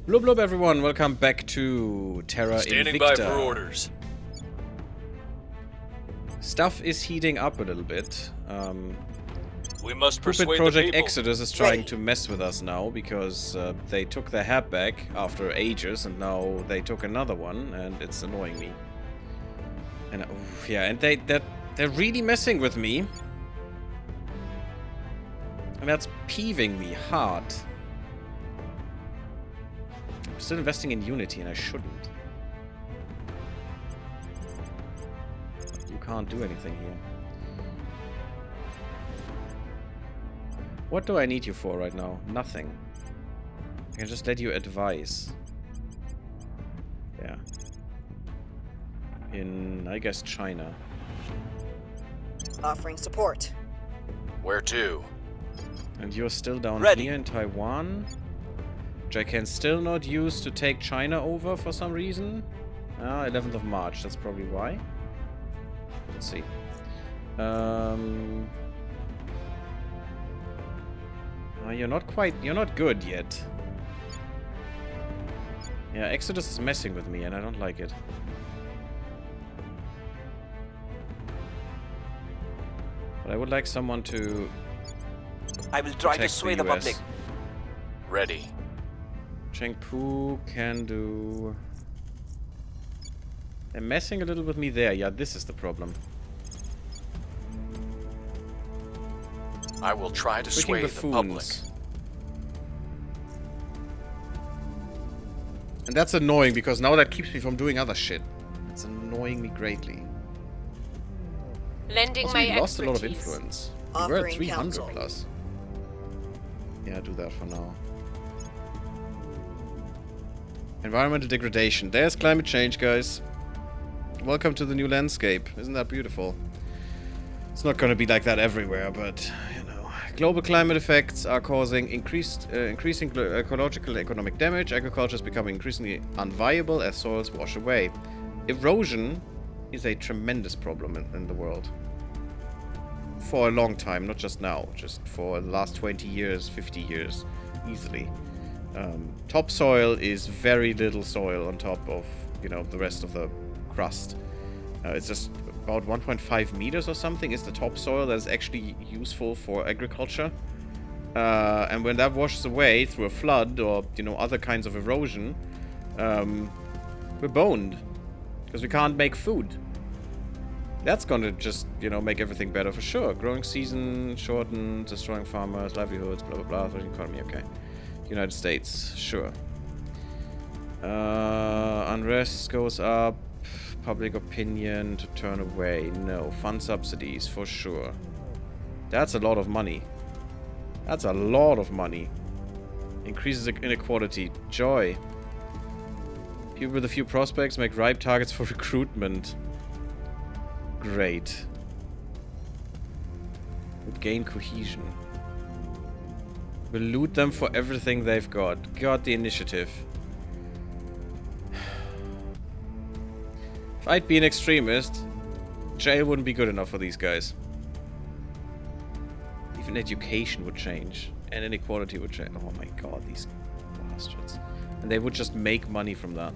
Blub blub everyone, welcome back to Terra Invicta. Standing by for orders. Stuff is heating up a little bit. We must Stupid persuade Project the people. Exodus is trying to mess with us now because they took their hat back after ages and now they took another one and it's annoying me. And yeah, and they're really messing with me. And that's peeving me hard. I'm still investing in Unity and I shouldn't. You can't do anything here. What do I need you for right now? Nothing. I can just let you advise. Yeah. In, I guess, China. Offering support. Where to? And you're still down Ready. here in Taiwan. Which I can still not use to take China over for some reason. 11th of March, that's probably why. Let's see. You're not good yet. Yeah, Exodus is messing with me and I don't like it. But I would like someone to I will try to protect sway the US. public. Ready. Chengpu can do... They're messing a little with me there. Yeah, this is the problem. I will try to Freaking sway the public. buffoons. And that's annoying because now that keeps me from doing other shit. It's annoying me greatly. Lending Also, my we lost a lot of expertise. influence. We were at Offering 300 counsel. plus. Yeah, do that for now. Environmental degradation. There's climate change, guys. Welcome to the new landscape. Isn't that beautiful? It's not going to be like that everywhere, but, you know. Global climate effects are causing increasing ecological and economic damage. Agriculture is becoming increasingly unviable as soils wash away. Erosion is a tremendous problem in the world. For a long time, not just now. Just for the last 20 years, 50 years. Easily. Topsoil is very little soil on top of, you know, the rest of the crust. It's just about 1.5 meters or something is the topsoil that is actually useful for agriculture. And when that washes away through a flood or, you know, other kinds of erosion, we're boned. Because we can't make food. That's gonna just, you know, make everything better for sure. Growing season shortened, destroying farmers, livelihoods, blah, blah, blah. Thriving economy, okay. United States, sure. Unrest goes up. Public opinion to turn away. No. Fund subsidies, for sure. That's a lot of money. That's a lot of money. Increases inequality. Joy. People with a few prospects make ripe targets for recruitment. Great. Would gain cohesion. We'll loot them for everything they've got. Got the initiative. If I'd be an extremist, jail wouldn't be good enough for these guys. Even education would change. And inequality would change. Oh my god, these bastards. And they would just make money from that.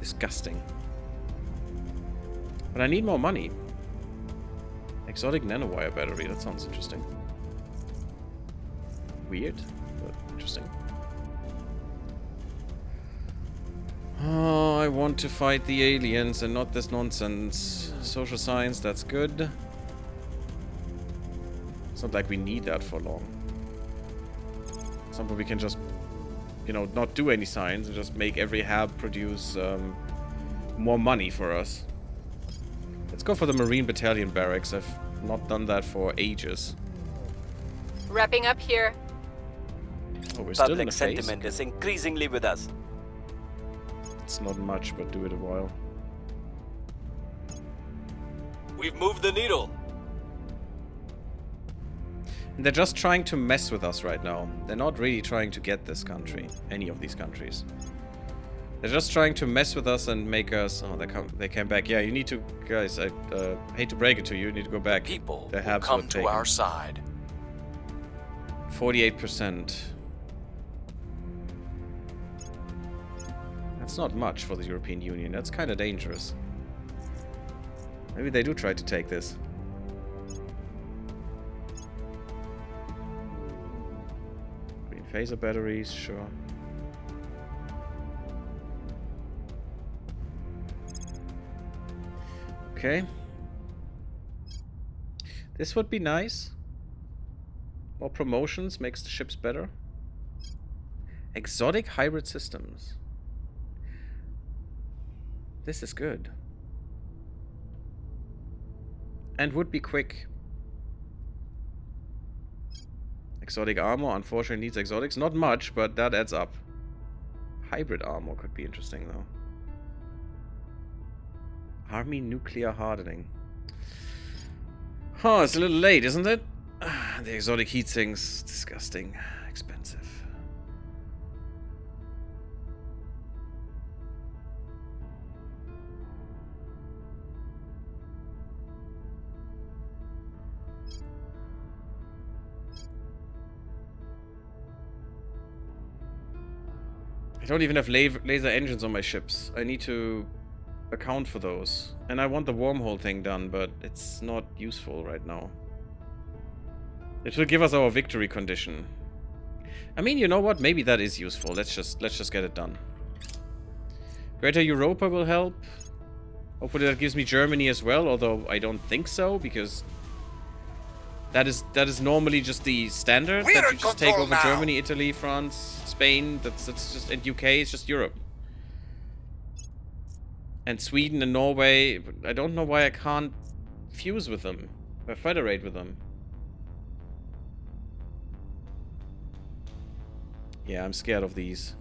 Disgusting. But I need more money. Exotic nanowire battery, that sounds interesting. Weird, but interesting. Oh, I want to fight the aliens and not this nonsense. Social science, that's good. It's not like we need that for long. Something we can just, you know, not do any science and just make every hab produce more money for us. Let's go for the Marine Battalion barracks. I've not done that for ages. Wrapping up here. Oh, we're still in Public the phase. sentiment is increasingly with us. It's not much, but do it a while. We've moved the needle. And they're just trying to mess with us right now. They're not really trying to get this country. Any of these countries. They're just trying to mess with us and make us... Oh, they came back. Yeah, you need to... Guys, I hate to break it to you. You need to go back. People The will Habs come were to taken. our side. 48%. That's not much for the European Union. That's kind of dangerous. Maybe they do try to take this. Green phaser batteries, sure. Okay. This would be nice. More promotions makes the ships better. Exotic hybrid systems. This is good. And would be quick. Exotic armor, unfortunately needs exotics. Not much, but that adds up. Hybrid armor could be interesting though. Army nuclear hardening. Oh, it's a little late, isn't it? The exotic heat sinks. Disgusting. Expensive. I don't even have laser engines on my ships. I need to account for those. And I want the wormhole thing done, but it's not useful right now. It will give us our victory condition. I mean, you know what? Maybe that is useful. Let's just get it done. Greater Europa will help. Hopefully that gives me Germany as well, although I don't think so, because that is normally just the standard. We're that you in just take control over now. Germany, Italy, France, Spain. That's just, and UK is just Europe. And Sweden and Norway, I don't know why I can't fuse with them or federate with them. Yeah, I'm scared of these.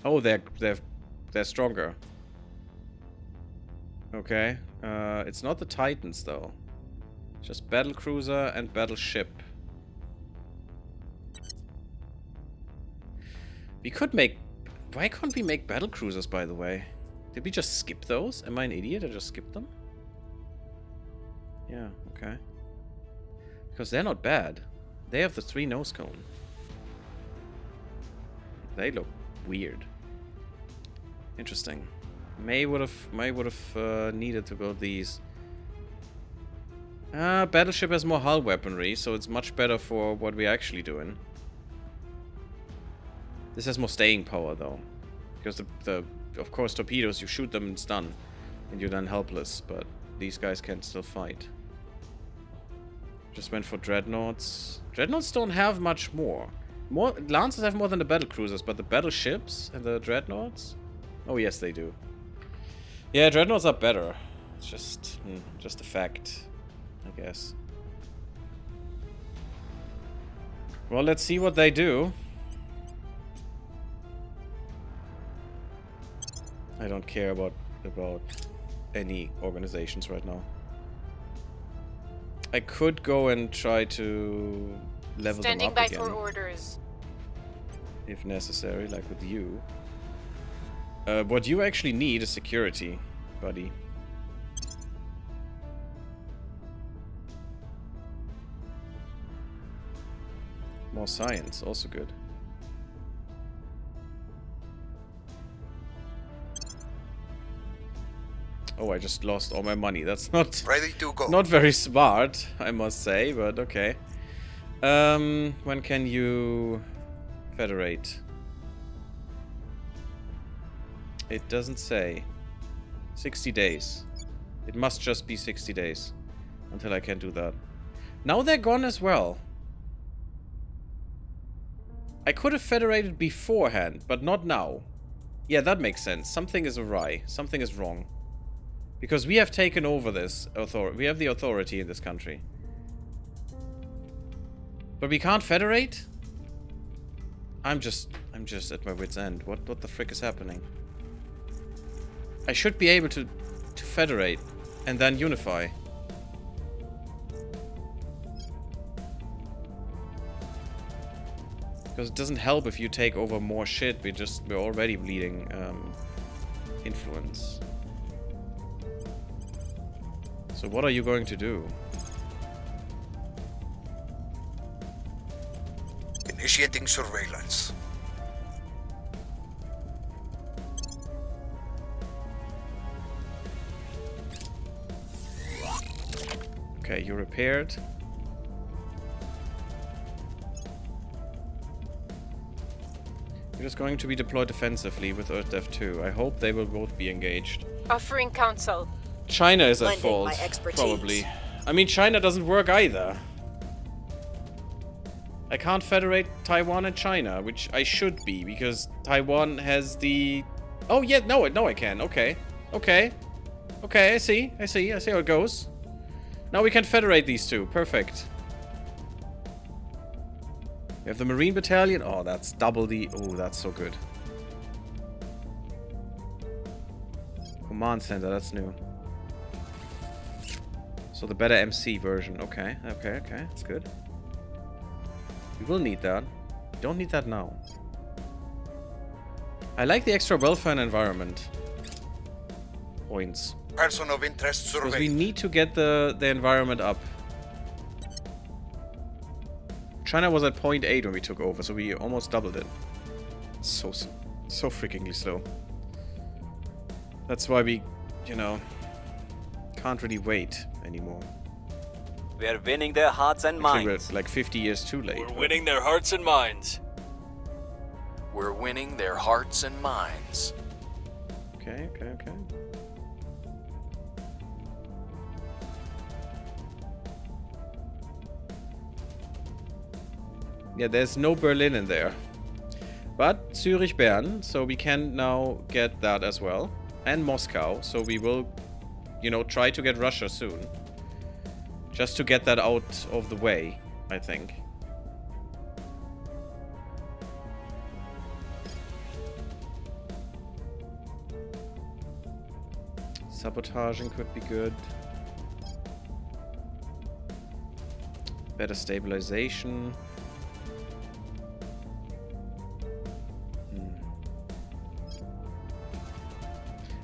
Oh, they're stronger. Okay. It's not the Titans though. Just battlecruiser and battleship. We could make... Why can't we make battlecruisers, by the way? Did we just skip those? Am I an idiot? I just skipped them? Yeah, okay. Because they're not bad. They have the 3 nose cone. They look weird. Interesting. May would have needed to build these. Battleship has more hull weaponry, so it's much better for what we're actually doing. This has more staying power though, because of course torpedoes, you shoot them and it's done, and you're then helpless. But these guys can still fight. Just went for dreadnoughts. Dreadnoughts don't have much more. Lancers have more than the battlecruisers, but the battleships and the dreadnoughts. Oh yes, they do. Yeah, dreadnoughts are better. It's just a fact, I guess. Well, let's see what they do. I don't care about any organizations right now. I could go and try to level Standing them by up again, for orders. if necessary, like with you. What you actually need is security, buddy. More science, also good. Oh, I just lost all my money. That's not Ready to go. not very smart, I must say, but okay. When can you federate? It doesn't say. 60 days. It must just be 60 days until I can do that. Now they're gone as well. I could have federated beforehand, but not now. Yeah, that makes sense. Something is awry. Something is wrong. Because we have taken over this authority. We have the authority in this country. But we can't federate? I'm just at my wit's end. What the frick is happening? I should be able to federate and then unify. Because it doesn't help if you take over more shit. We're already bleeding influence. So what are you going to do? Initiating surveillance. Okay, you're repaired. You're just going to be deployed defensively with Earth Dev 2. I hope they will both be engaged. Offering counsel. China is at Lending fault, my expertise. probably. I mean, China doesn't work either. I can't federate Taiwan and China, which I should be, because Taiwan has the... Oh, yeah, no, I can. Okay. Okay. Okay, I see how it goes. Now we can federate these two. Perfect. We have the Marine Battalion. Oh, that's double the... Oh, that's so good. Command Center, that's new. So the better MC version. Okay, that's good. We will need that. We don't need that now. I like the extra welfare and environment points. Person of interest Because we surveyed. need to get the environment up. China was at 0.8 when we took over, so we almost doubled it. So freakingly slow. That's why we, you know, can't really wait anymore. We are winning their hearts and Actually, minds. we're like 50 years too late. We're winning their hearts and minds. We're winning their hearts and minds. Okay. Yeah, there's no Berlin in there. But Zurich, Bern, so we can now get that as well. And Moscow, so we will, you know, try to get Russia soon. Just to get that out of the way, I think. Sabotaging could be good. Better stabilization.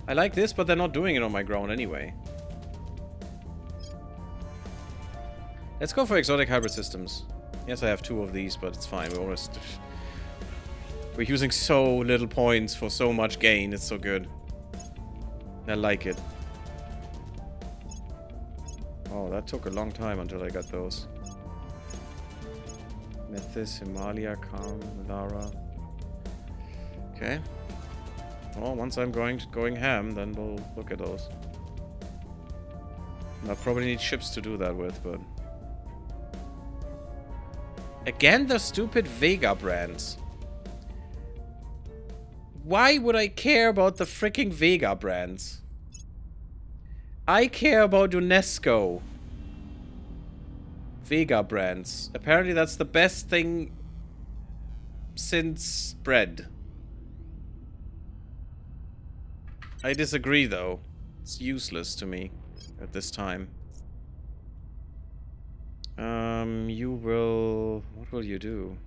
I like this, but they're not doing it on my ground anyway. Let's go for exotic hybrid systems. Yes, I have 2 of these, but it's fine. We're using so little points for so much gain. It's so good. I like it. Oh, that took a long time until I got those. Methys, Himalaya, Calm, Lara. Okay. Well, once I'm going ham, then we'll look at those. I'll probably need ships to do that with, but... Again, the stupid Vega brands. Why would I care about the freaking Vega brands? I care about UNESCO. Vega brands. Apparently that's the best thing since bread. I disagree, though. It's useless to me at this time. You will... What will you do?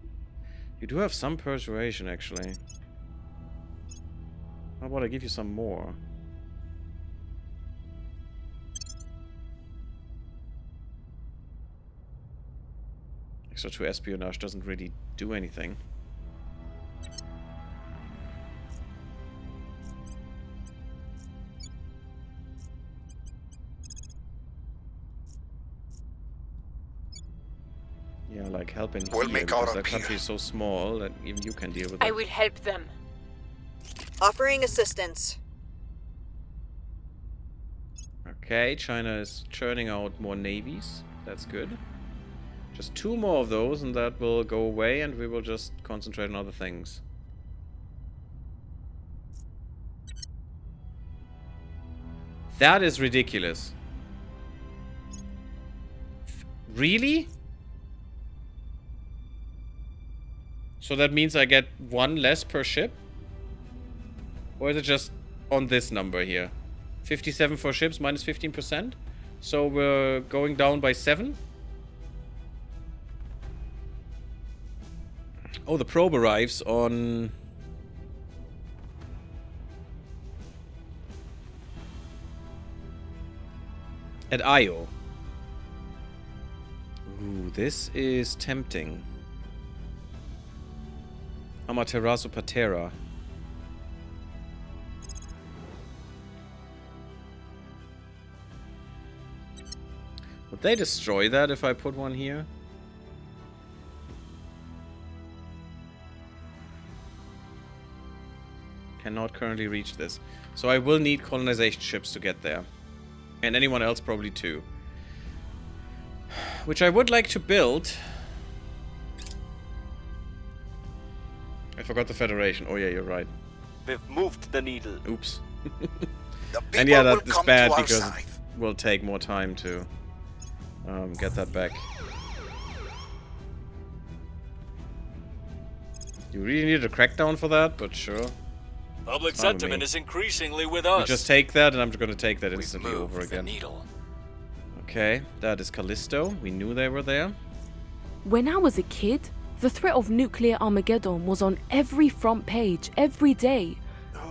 You do have some persuasion, actually. How about I give you some more? Extra 2 espionage doesn't really do anything. Yeah, like help in We'll here, make our because that appeal. country is so small that even you can deal with I it. will help them. Offering assistance. Okay, China is churning out more navies. That's good. Just 2 more of those and that will go away and we will just concentrate on other things. That is ridiculous. Really? So that means I get 1 less per ship? Or is it just on this number here? 57 for ships minus 15%? So we're going down by 7? Oh, the probe arrives on... at Io. Ooh, this is tempting. Amaterasu Patera. What they destroy that if I put one here? Cannot currently reach this. So I will need colonization ships to get there. And anyone else probably too. Which I would like to build. I forgot the Federation. Oh yeah, you're right. We've moved the needle. Oops. The And yeah, people that will is come bad to our because side. it will take more time to get that back. You really need a crackdown for that, but sure. Public It's fine with sentiment me. is increasingly with We us. just take that, and I'm just gonna take that We've instantly moved over the again. needle. Okay, that is Callisto. We knew they were there. When I was a kid, the threat of nuclear Armageddon was on every front page, every day.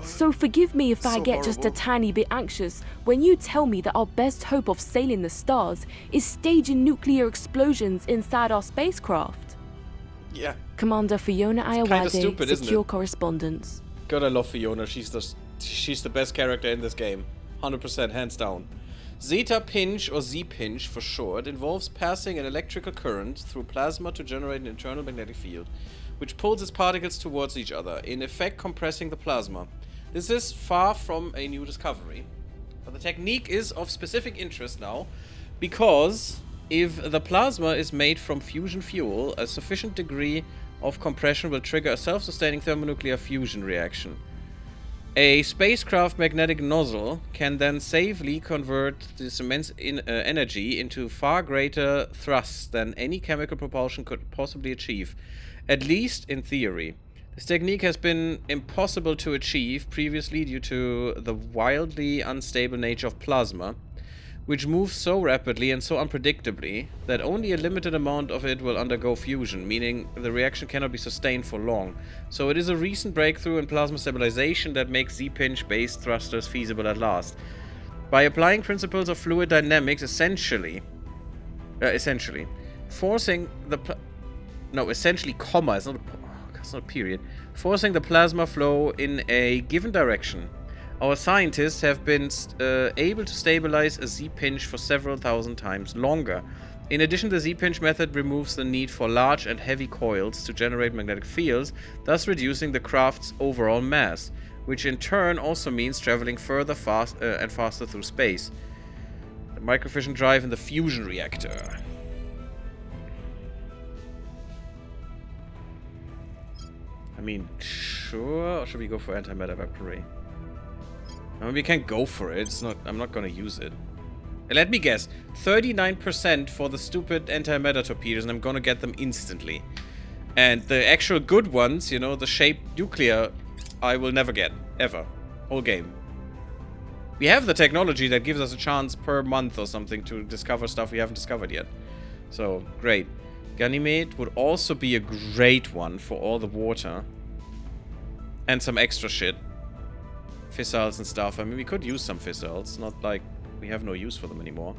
So forgive me if I get just a tiny bit anxious when you tell me that our best hope of sailing the stars is staging nuclear explosions inside our spacecraft. Yeah. Commander Fiona kinda Ayawade, stupid, isn't secure it? correspondence. God, I love Fiona. She's the best character in this game. 100%, hands down. Zeta Pinch, or Z-Pinch for short, involves passing an electrical current through plasma to generate an internal magnetic field, which pulls its particles towards each other, in effect compressing the plasma. This is far from a new discovery, but the technique is of specific interest now, because if the plasma is made from fusion fuel, a sufficient degree of compression will trigger a self-sustaining thermonuclear fusion reaction. A spacecraft magnetic nozzle can then safely convert this immense energy into far greater thrust than any chemical propulsion could possibly achieve, at least in theory. This technique has been impossible to achieve previously due to the wildly unstable nature of plasma, which moves so rapidly and so unpredictably that only a limited amount of it will undergo fusion, meaning the reaction cannot be sustained for long. So it is a recent breakthrough in plasma stabilization that makes Z-pinch-based thrusters feasible at last. By applying principles of fluid dynamics, essentially forcing the it's not a period, forcing the plasma flow in a given direction. Our scientists have been able to stabilize a Z-pinch for several thousand times longer. In addition, the Z-pinch method removes the need for large and heavy coils to generate magnetic fields, thus reducing the craft's overall mass, which in turn also means traveling further and faster through space. The microfission drive in the fusion reactor. I mean, sure, or should we go for antimatter weaponry? I mean, we can't go for it. I'm not gonna use it. Let me guess. 39% for the stupid antimatter torpedoes, and I'm gonna get them instantly. And the actual good ones, you know, the shaped nuclear, I will never get. Ever. Whole game. We have the technology that gives us a chance per month or something to discover stuff we haven't discovered yet. So, great. Ganymede would also be a great one for all the water. And some extra shit. Fissiles and stuff. I mean, we could use some fissiles. Not like we have no use for them anymore.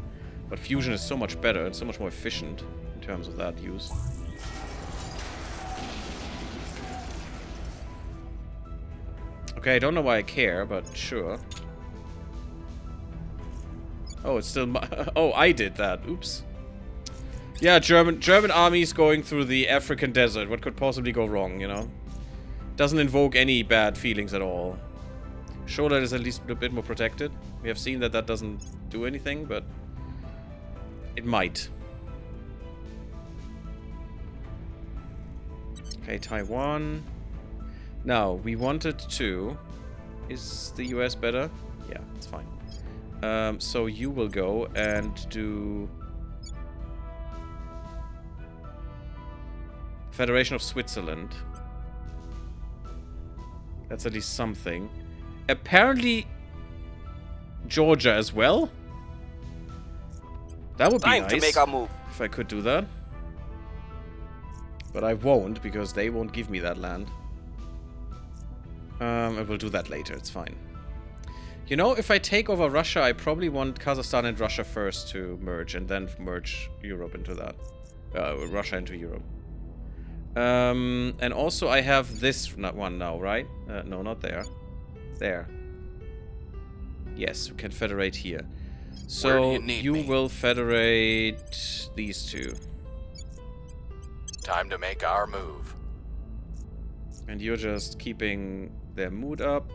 But fusion is so much better and so much more efficient in terms of that use. Okay, I don't know why I care, but sure. Oh, it's still my... Oh, I did that. Oops. Yeah, German armies going through the African desert. What could possibly go wrong, you know? Doesn't invoke any bad feelings at all. Shoulder is at least a bit more protected. We have seen that that doesn't do anything, but it might. Okay, Taiwan. Now, we wanted to... Is the US better? Yeah, it's fine. So you will go and do... Federation of Switzerland. That's at least something. Apparently, Georgia as well? That would be nice. Time to make our move. If I could do that. But I won't, because they won't give me that land. I will do that later, it's fine. You know, if I take over Russia, I probably want Kazakhstan and Russia first to merge, and then merge Europe into that. Russia into Europe. And also I have this one now, right? No, not there. There. Yes, we can federate here. So you need you me? will federate these two. Time to make our move. And you're just keeping their mood up.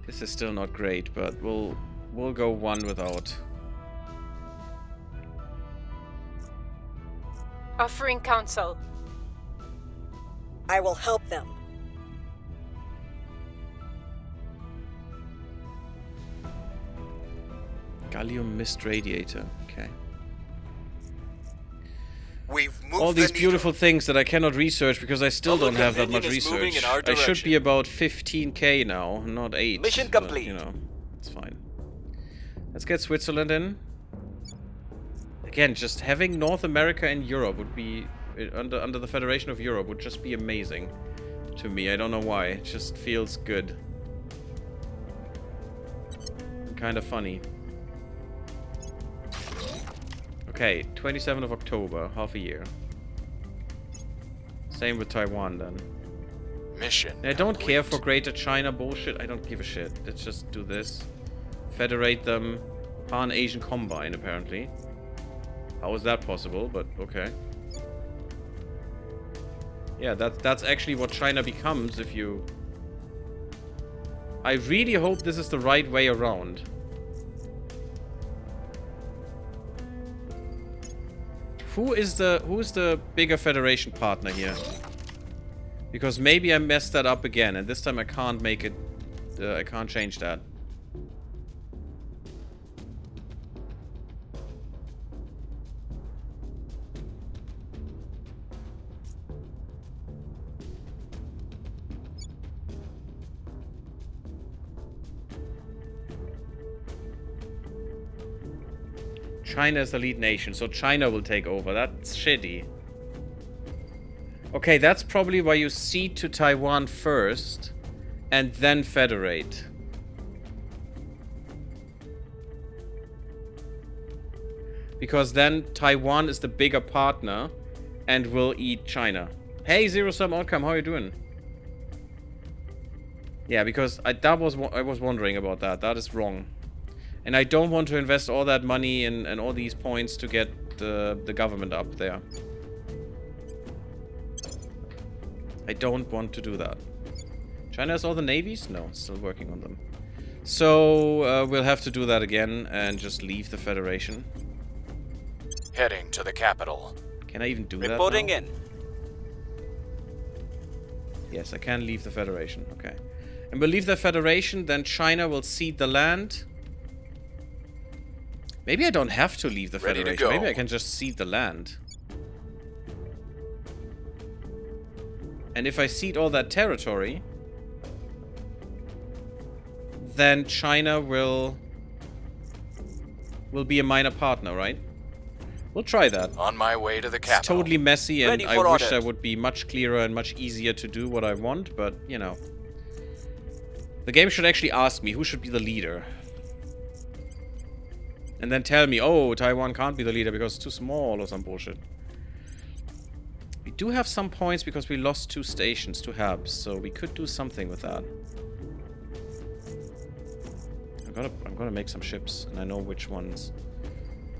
This is still not great, but we'll go one without. Offering counsel. I will help them. Gallium mist radiator. Okay. We've moved All these the beautiful things that I cannot research because I still Public don't have that much opinion is moving research. in our I should direction. be about 15k now, not 8. Mission but, complete. you know, it's fine. Let's get Switzerland in. Again, just having North America and Europe would be under the Federation of Europe would just be amazing to me. I don't know why. It just feels good. Kind of funny. Okay, 27th of October, half a year. Same with Taiwan then. Mission. I don't care for complete. Greater China bullshit. I don't give a shit. Let's just do this. Federate them. Pan-Asian Combine, apparently. How is that possible? But okay. Yeah, that's actually what China becomes if you... I really hope this is the right way around. Who's the bigger Federation partner here? Because maybe I messed that up again, and this time I can't make it. I can't change that. China is the lead nation, so China will take over. That's shitty. Okay, that's probably why you cede to Taiwan first, and then federate. Because then Taiwan is the bigger partner, and will eat China. Hey, Zero Sum Outcome, how are you doing? Yeah, because I was wondering about that. That is wrong. And I don't want to invest all that money and all these points to get the government up there. I don't want to do that. China has all the navies? No, it's still working on them. So we'll have to do that again and just leave the Federation. Heading to the capital. Can I even do that Reporting now? in. Yes, I can leave the Federation. Okay. And we'll leave the Federation, then China will cede the land. Maybe I don't have to leave the Ready to Federation. go. Maybe I can just cede the land. And if I cede all that territory, then China will be a minor partner, right? We'll try that. On my way to the It's capital. totally messy, and Ready I for wish order. I would be much clearer and much easier to do what I want, but, you know. The game should actually ask me who should be the leader. And then tell me, oh, Taiwan can't be the leader because it's too small or some bullshit. We do have some points because we lost 2 stations, 2 hubs, so we could do something with that. I'm gonna make some ships, and I know which ones.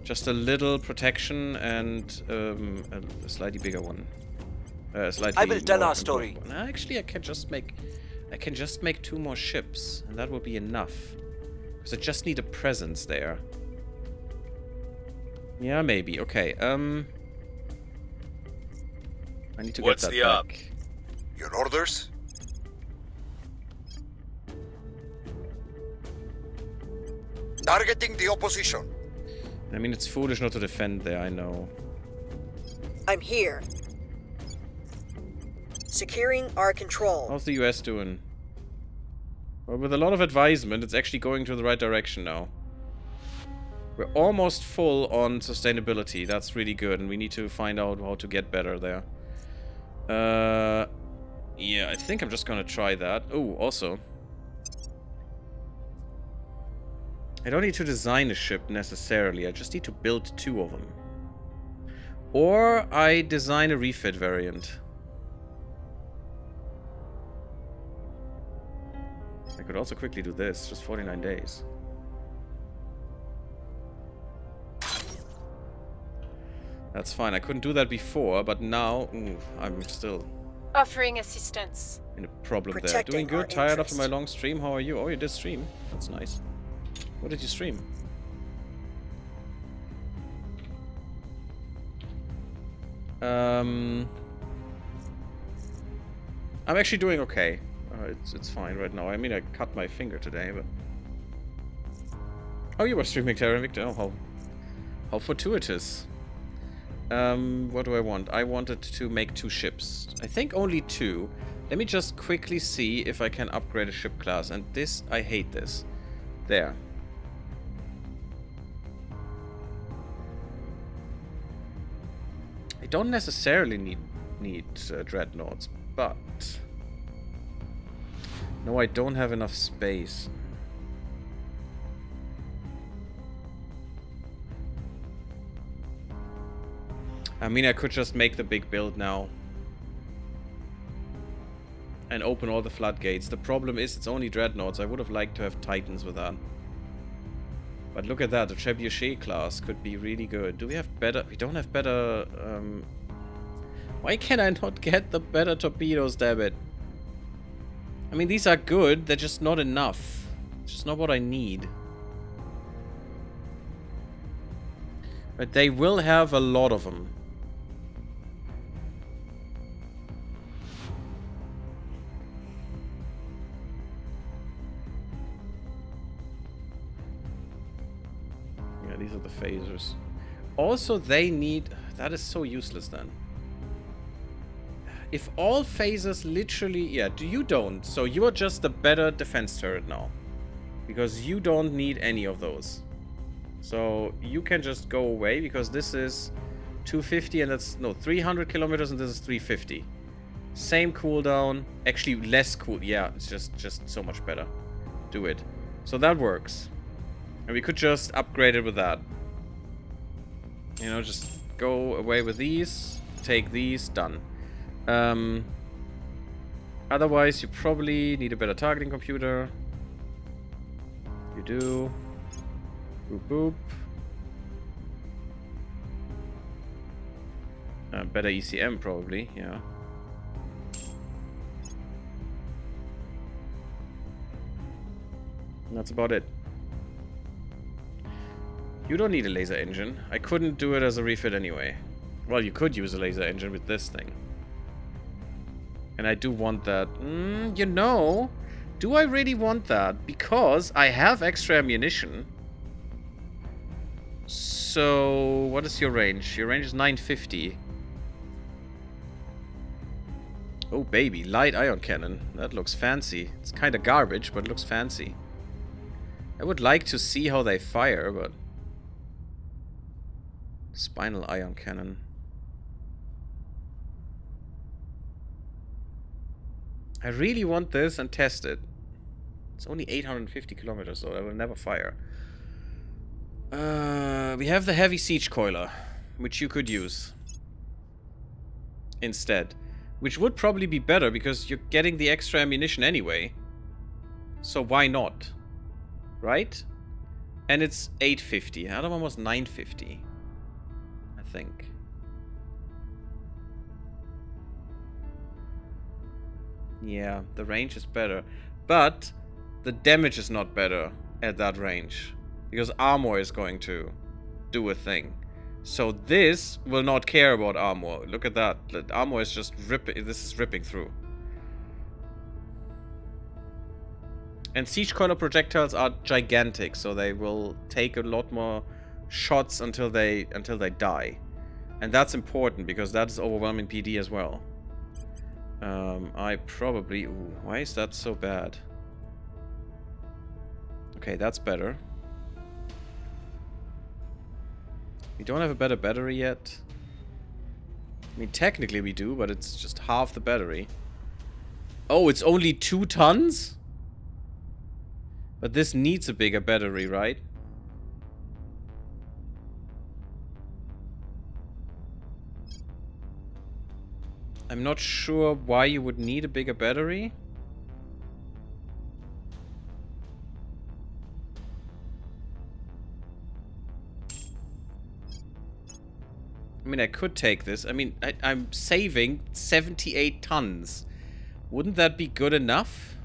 Just a little protection and a slightly bigger one. Slightly I will tell more our story. important one. Actually, I can just make 2 more ships, and that will be enough. Because I just need a presence there. Yeah, maybe. Okay. I need to What's get that the up? back. Your orders? Targeting the opposition. I mean, it's foolish not to defend there, I know. I'm here. Securing our control. How's the US doing? Well, with a lot of advisement, it's actually going to the right direction now. We're almost full on sustainability. That's really good, and we need to find out how to get better there. Yeah, I think I'm just gonna try that. Oh, also, I don't need to design a ship necessarily. I just need to build 2 of them. Or I design a refit variant. I could also quickly do this, just 49 days. That's fine. I couldn't do that before, but now I'm still Offering assistance. in a problem there. Protecting Doing our good. Tired after interest. my long stream. How are you? Oh, you did stream. That's nice. What did you stream? I'm actually doing okay. It's fine right now. I mean, I cut my finger today, but... Oh, you were streaming Terra Invicta. Oh, how fortuitous. What do I want? I wanted to make 2 ships. I think only 2. Let me just quickly see if I can upgrade a ship class. And this, I hate this. There. I don't necessarily need dreadnoughts, but... No, I don't have enough space. I mean, I could just make the big build now. And open all the floodgates. The problem is it's only dreadnoughts. I would have liked to have titans with that. But look at that. The Trebuchet class could be really good. Do we have better... We don't have better... Why can I not get the better torpedoes, damn it? I mean, these are good. They're just not enough. It's just not what I need. But they will have a lot of them. Yeah, these are the phasers. Also, they need... That is so useless then. If all phasers literally... Yeah, you don't. So you are just a better defense turret now. Because you don't need any of those. So you can just go away because this is 250 and that's... No, 300 kilometers and this is 350. Same cooldown. Actually, less cool. Yeah, it's just so much better. Do it. So that works. And we could just upgrade it with that. You know, just go away with these. Take these. Done. Otherwise, you probably need a better targeting computer. You do. Boop, boop. Better ECM, probably, yeah. And that's about it. You don't need a laser engine. I couldn't do it as a refit anyway. Well, you could use a laser engine with this thing. And I do want that. You know, do I really want that? Because I have extra ammunition. So, what is your range? Your range is 950. Oh, baby. Light ion cannon. That looks fancy. It's kind of garbage, but it looks fancy. I would like to see how they fire, but... Spinal ion cannon. I really want this and test it. It's only 850 kilometers, so I will never fire. We have the heavy siege coiler, which you could use instead. Which would probably be better because you're getting the extra ammunition anyway. So why not? Right? And it's 850. The other one was 950. I think. Yeah, the range is better. But the damage is not better at that range. Because armor is going to do a thing. So this will not care about armor. Look at that. The armor is just ripping. This is ripping through. And siege coiler projectiles are gigantic, so they will take a lot more shots until they die. And that's important because that is overwhelming PD as well. I probably... Ooh, why is that so bad? Okay, that's better. We don't have a better battery yet. I mean, technically we do, but it's just half the battery. Oh, it's only 2 tons? But this needs a bigger battery, right? I'm not sure why you would need a bigger battery. I mean, I could take this. I mean, I'm saving 78 tons. Wouldn't that be good enough?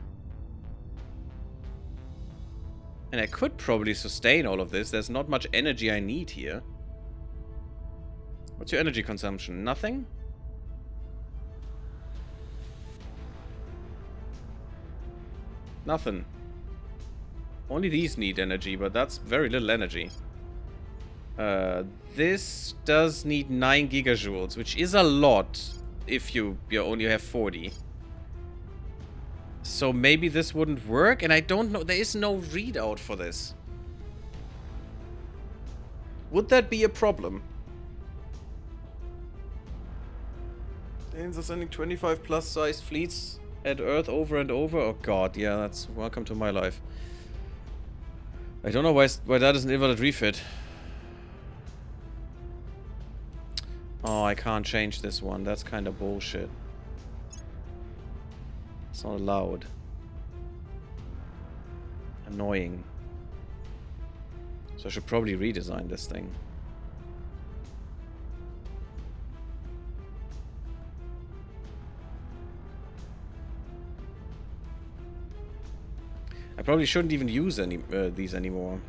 And I could probably sustain all of this. There's not much energy I need here. What's your energy consumption? Nothing? Nothing. Only these need energy, but that's very little energy. This does need 9 gigajoules, which is a lot if you only have 40. So maybe this wouldn't work, and I don't know. There is no readout for this. Would that be a problem? Aliens are sending 25 plus sized fleets at Earth over and over? Oh god, yeah, that's welcome to my life. I don't know why that is an invalid refit. Oh, I can't change this one. That's kind of bullshit. It's not allowed. Annoying. So I should probably redesign this thing. I probably shouldn't even use these anymore.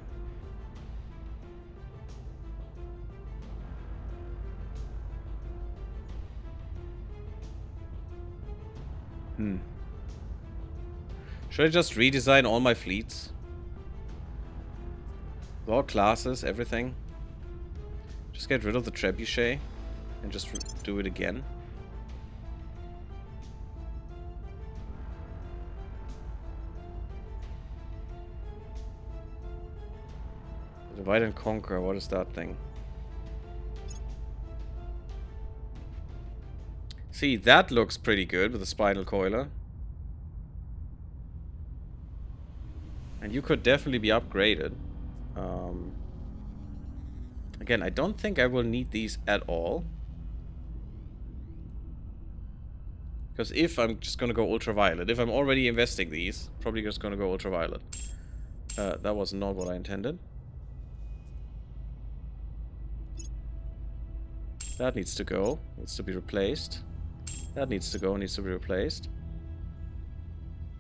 Should I just redesign all my fleets? All classes, everything? Just get rid of the trebuchet and just do it again? Divide and conquer, what is that thing? See, that looks pretty good with the spinal coiler. And you could definitely be upgraded. Again, I don't think I will need these at all. Because if I'm just going to go ultraviolet, if I'm already investing these, probably just going to go ultraviolet. That was not what I intended. That needs to go. Needs to be replaced. That needs to go. Needs to be replaced.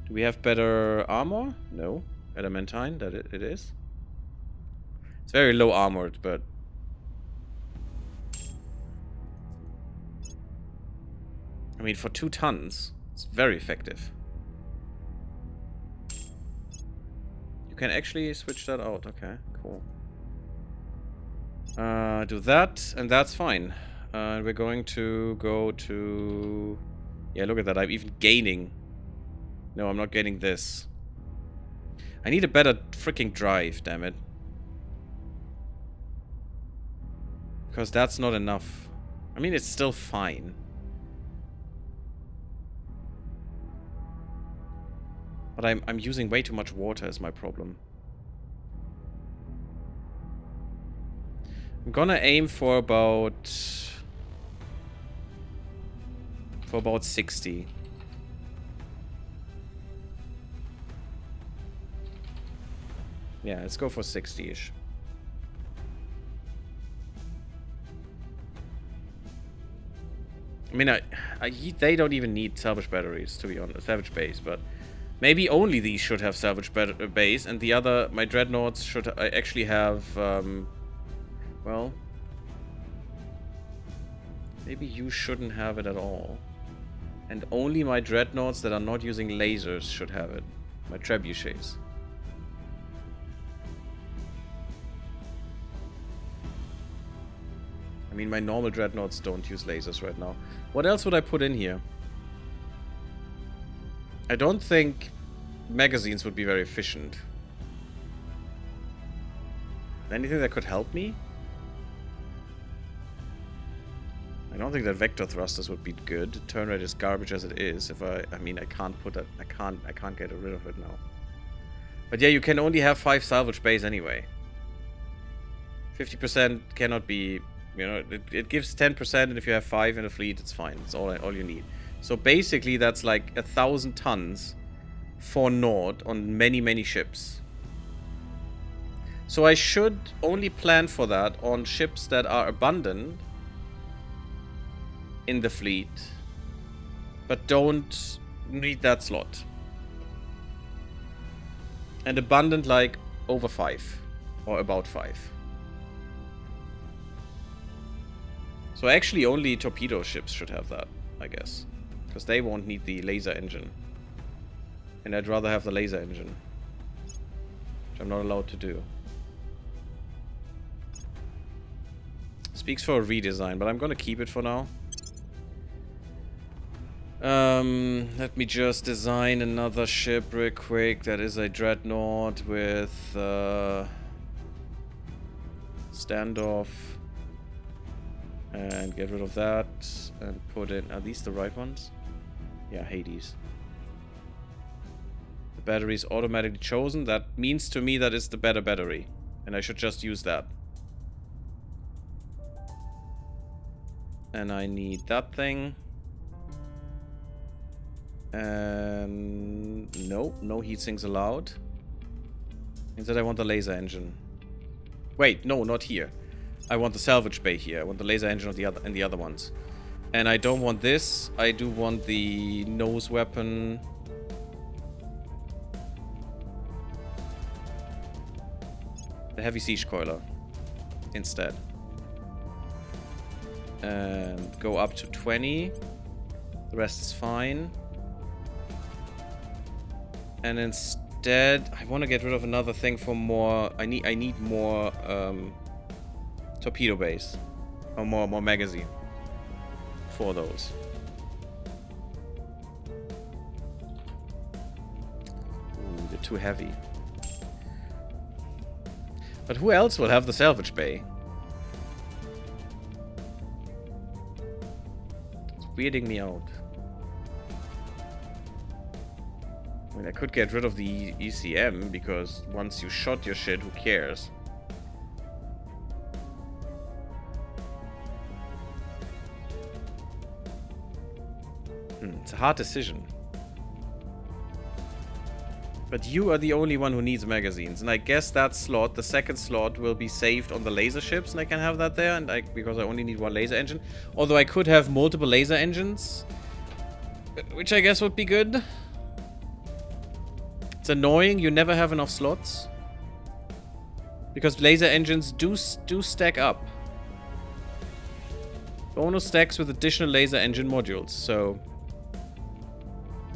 Do we have better armor? No. Adamantine, that it is. It's very low armored, but... I mean, for 2 tons, it's very effective. You can actually switch that out. Okay, cool. Do that, and that's fine. We're going to go to... Yeah, look at that. I'm even gaining. No, I'm not gaining this. I need a better freaking drive, damn it. Because that's not enough. I mean, it's still fine. But I'm using way too much water is my problem. I'm gonna aim for about 60. Yeah, let's go for 60-ish. I mean, they don't even need salvage batteries, to be honest. Salvage base, but maybe only these should have salvage base, and the other, my dreadnoughts, should actually have, well, maybe you shouldn't have it at all. And only my dreadnoughts that are not using lasers should have it. My trebuchets. I mean, my normal dreadnoughts don't use lasers right now. What else would I put in here? I don't think magazines would be very efficient. Anything that could help me? I don't think that vector thrusters would be good. Turn rate is garbage as it is. If I mean, I can't put that. I can't get rid of it now. But yeah, you can only have 5 salvage bays anyway. 50% cannot be. You know, it gives 10%, and if you have 5 in a fleet, it's fine. It's all you need. So basically, that's like 1,000 tons for Nord on many ships. So I should only plan for that on ships that are abundant in the fleet, but don't need that slot. And abundant like over 5 or about 5. So actually only torpedo ships should have that, I guess, because they won't need the laser engine. And I'd rather have the laser engine, which I'm not allowed to do. Speaks for a redesign, but I'm gonna keep it for now. Let me just design another ship real quick. That is a dreadnought with standoff. And get rid of that and put in... Are these the right ones? Yeah, Hades. The battery is automatically chosen. That means to me that it's the better battery. And I should just use that. And I need that thing. And no heat sinks allowed. Instead I want the laser engine. Wait, no, not here. I want the salvage bay here. I want the laser engine of the other and the other ones. And I don't want this. I do want the nose weapon. The heavy siege coiler instead. And go up to 20. The rest is fine. And instead, I want to get rid of another thing for more. I need more torpedo bays, or more magazine for those. Ooh, they're too heavy. But who else will have the salvage bay? It's weirding me out. I mean, I could get rid of the ECM, because once you shot your shit, who cares? It's a hard decision. But you are the only one who needs magazines, and I guess that slot, the second slot, will be saved on the laser ships, and I can have that there, and because I only need one laser engine. Although I could have multiple laser engines, which I guess would be good. It's annoying, you never have enough slots. Because laser engines do stack up. Bonus stacks with additional laser engine modules, so...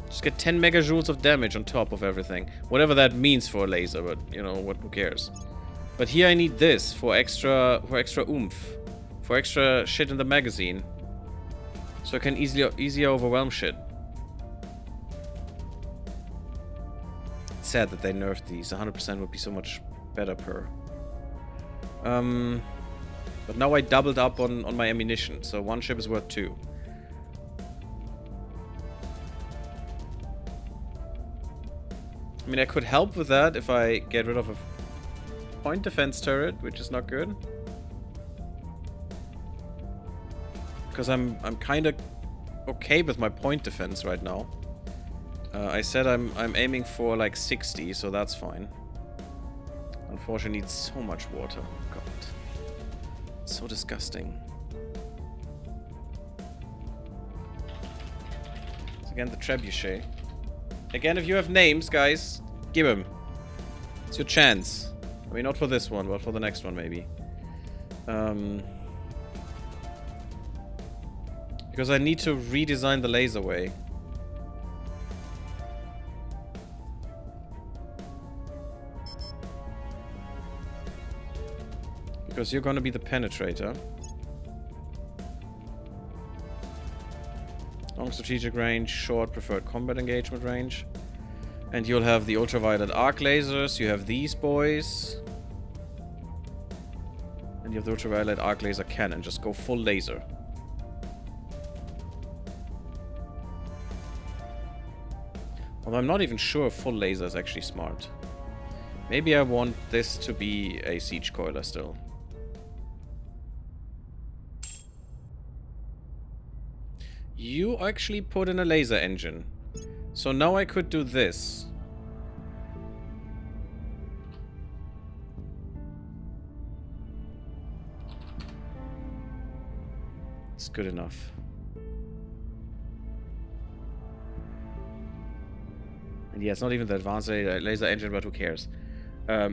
Just get 10 megajoules of damage on top of everything. Whatever that means for a laser, but, you know, who cares. But here I need this for extra oomph. For extra shit in the magazine. So I can easier overwhelm shit. It's sad that they nerfed these. 100% would be so much better per. But now I doubled up on my ammunition, so one ship is worth 2. I mean, I could help with that if I get rid of a point defense turret, which is not good. Because I'm kind of okay with my point defense right now. I said I'm aiming for like 60, so that's fine. Unfortunately, needs so much water. Oh, God. It's so disgusting. It's again the trebuchet. Again, if you have names, guys, give them. It's your chance. I mean, not for this one, but for the next one, maybe. Because I need to redesign the laser way. Because you're gonna be the penetrator. Long strategic range, short preferred combat engagement range. And you'll have the ultraviolet arc lasers. You have these boys. And you have the ultraviolet arc laser cannon. Just go full laser. Although I'm not even sure full laser is actually smart. Maybe I want this to be a siege coiler still. You actually put in a laser engine. So now I could do this. It's good enough. And yeah, it's not even the advanced laser engine, but who cares?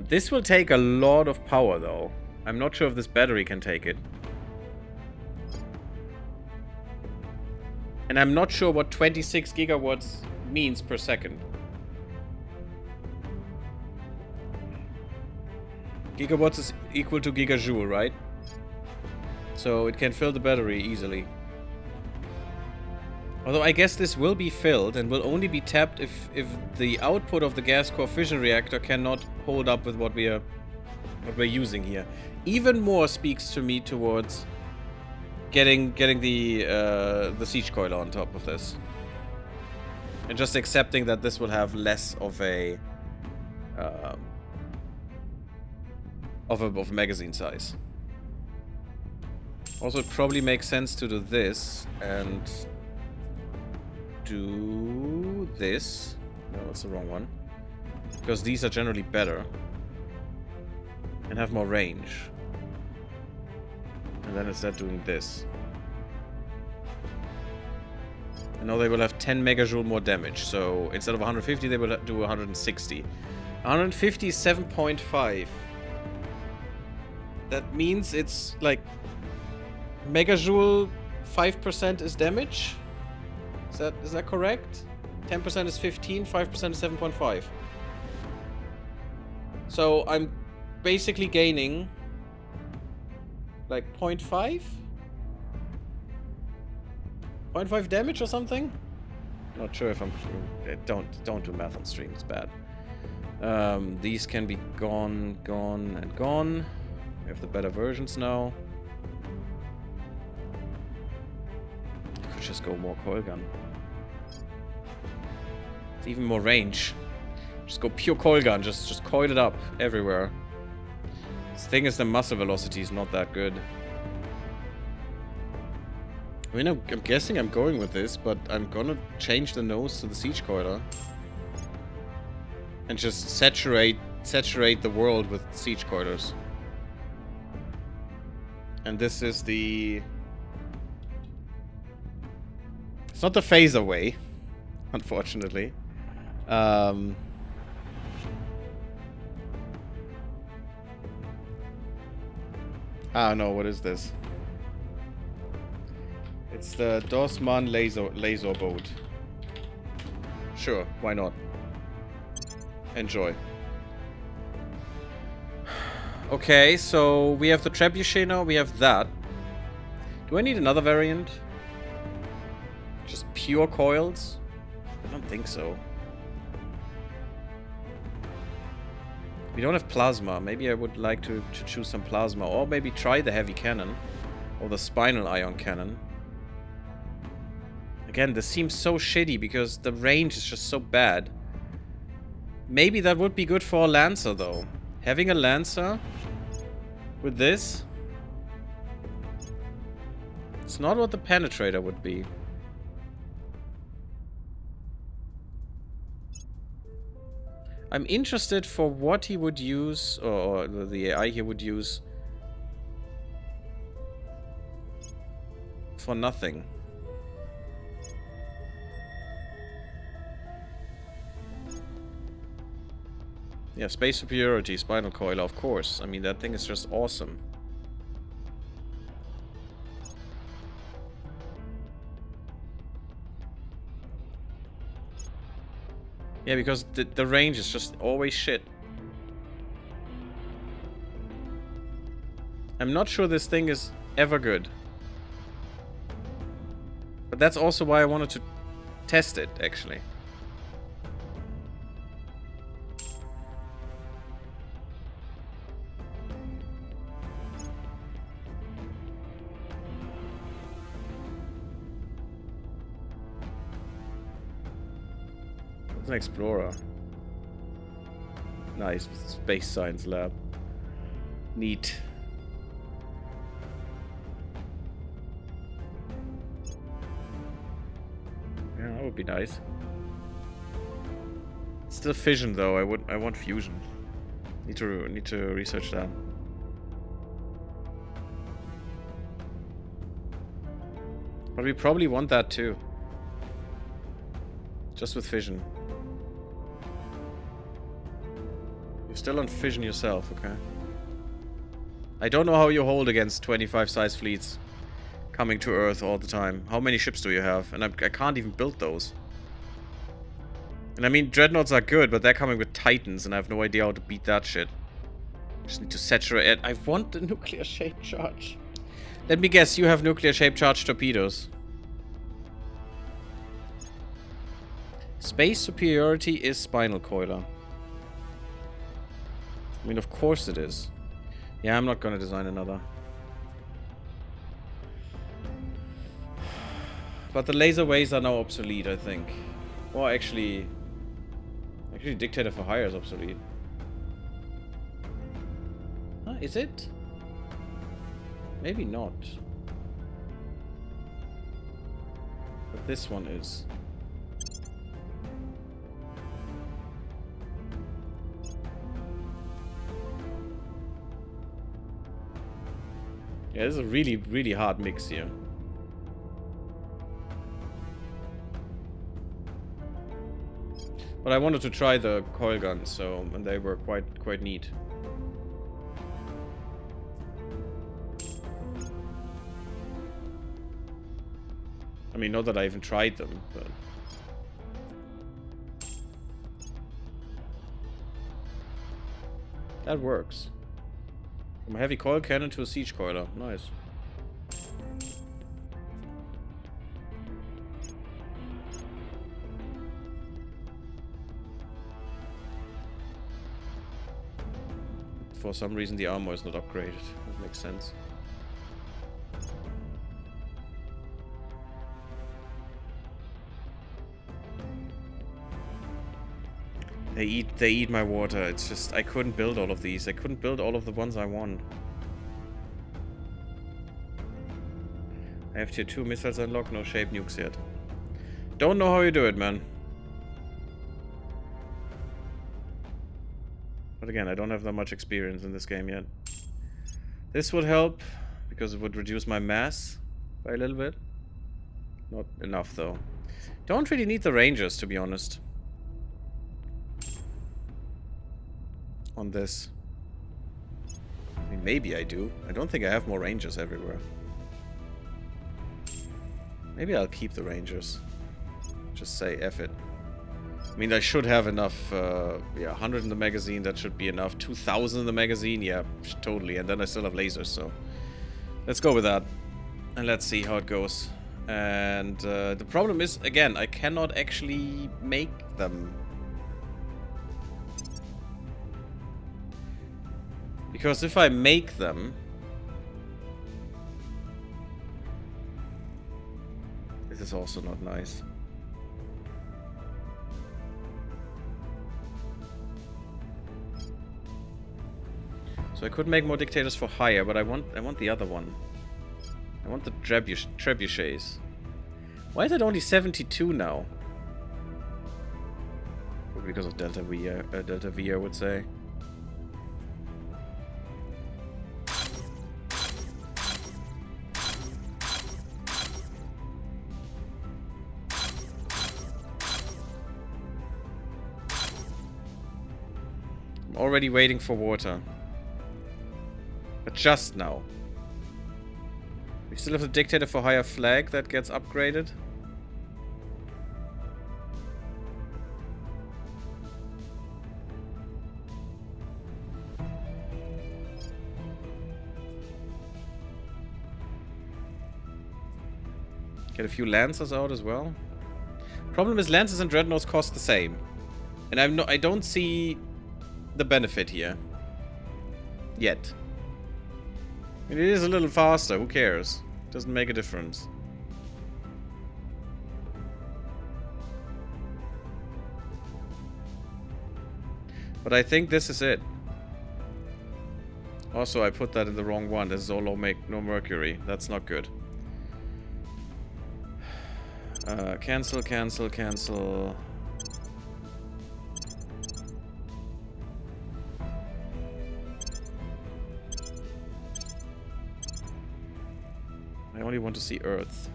This will take a lot of power, though. I'm not sure if this battery can take it. And I'm not sure what 26 gigawatts means per second. Gigawatts is equal to gigajoule, right? So it can fill the battery easily. Although I guess this will be filled and will only be tapped if the output of the gas core fission reactor cannot hold up with what we're using here. Even more speaks to me towards getting the siege coiler on top of this. And just accepting that this will have less of a magazine size. Also, it probably makes sense to do this and do this. No, that's the wrong one. Because these are generally better and have more range. And then instead doing this. And now they will have 10 megajoule more damage. So instead of 150, they will do 160. 150 is 7.5. That means it's like megajoule 5% is damage. Is that correct? 10% is 15, 5% is 7.5. So I'm basically gaining like 0.5? 0.5 damage or something? Not sure if I'm... Don't do math on stream, it's bad. These can be gone, and gone. We have the better versions now. I could just go more coil gun. It's even more range. Just go pure coil gun, just coil it up everywhere. The thing is, the muzzle velocity is not that good. I mean, I'm guessing I'm going with this, but I'm gonna change the nose to the siege coiler. And just saturate the world with siege coilers. And this is the... It's not the phaser way, unfortunately. Ah, no, what is this? It's the Dossmann laser boat. Sure, why not? Enjoy. Okay, so we have the trebuchet now, we have that. Do I need another variant? Just pure coils? I don't think so. We don't have plasma. Maybe I would like to choose some plasma. Or maybe try the heavy cannon. Or the spinal ion cannon. Again, this seems so shitty because the range is just so bad. Maybe that would be good for a Lancer, though. Having a Lancer with this. It's not what the Penetrator would be. I'm interested for what he would use, or the AI he would use for nothing. Yeah, space superiority, spinal coil, of course. I mean, that thing is just awesome. Yeah, because the range is just always shit. I'm not sure this thing is ever good. But that's also why I wanted to test it, actually. It's an explorer. Nice, space science lab. Neat. Yeah, that would be nice. Still fission though. I want fusion. Need to research that. But we probably want that too. Just with fission. You're still on fission yourself, okay. I don't know how you hold against 25 size fleets coming to Earth all the time. How many ships do you have? And I can't even build those. And I mean, dreadnoughts are good, but they're coming with titans, and I have no idea how to beat that shit. Just need to saturate it. I want the nuclear shape charge. Let me guess, you have nuclear shape charge torpedoes. Space superiority is spinal coiler. I mean, of course it is. Yeah, I'm not gonna design another. But the laser ways are now obsolete, I think. Or actually... Actually, Dictator for Hire is obsolete. Huh, is it? Maybe not. But this one is. Yeah, this is a really, really hard mix here. But I wanted to try the coil guns, so and they were quite neat. I mean, not that I even tried them, but that works. From a heavy coil cannon to a siege coiler. Nice. For some reason the armor is not upgraded. That makes sense. They eat my water. It's just I couldn't build all of these. I couldn't build all of the ones I want. I have tier 2 missiles unlocked, no shape nukes yet. Don't know how you do it, man. But again, I don't have that much experience in this game yet. This would help, because it would reduce my mass by a little bit. Not enough, though. Don't really need the Rangers, to be honest. On this. I mean, maybe I do. I don't think I have more Rangers everywhere. Maybe I'll keep the Rangers. Just say F it. I mean, I should have enough, yeah, 100 in the magazine, that should be enough. 2,000 in the magazine, yeah, totally. And then I still have lasers, so... Let's go with that. And let's see how it goes. And the problem is, again, I cannot actually make them. Because if I make them... This is also not nice. So I could make more dictators for hire, but I want the other one. I want the trebuchets. Why is it only 72 now? Probably because of Delta V, I would say. I'm already waiting for water. But just now. We still have the Dictator for Hire flag that gets upgraded. Get a few Lancers out as well. Problem is Lancers and Dreadnoughts cost the same. And I don't see the benefit here. Yet. It is a little faster, who cares? Doesn't make a difference. But I think this is it. Also, I put that in the wrong one. This is all no mercury. That's not good. Cancel, cancel, cancel. I only want to see Earth.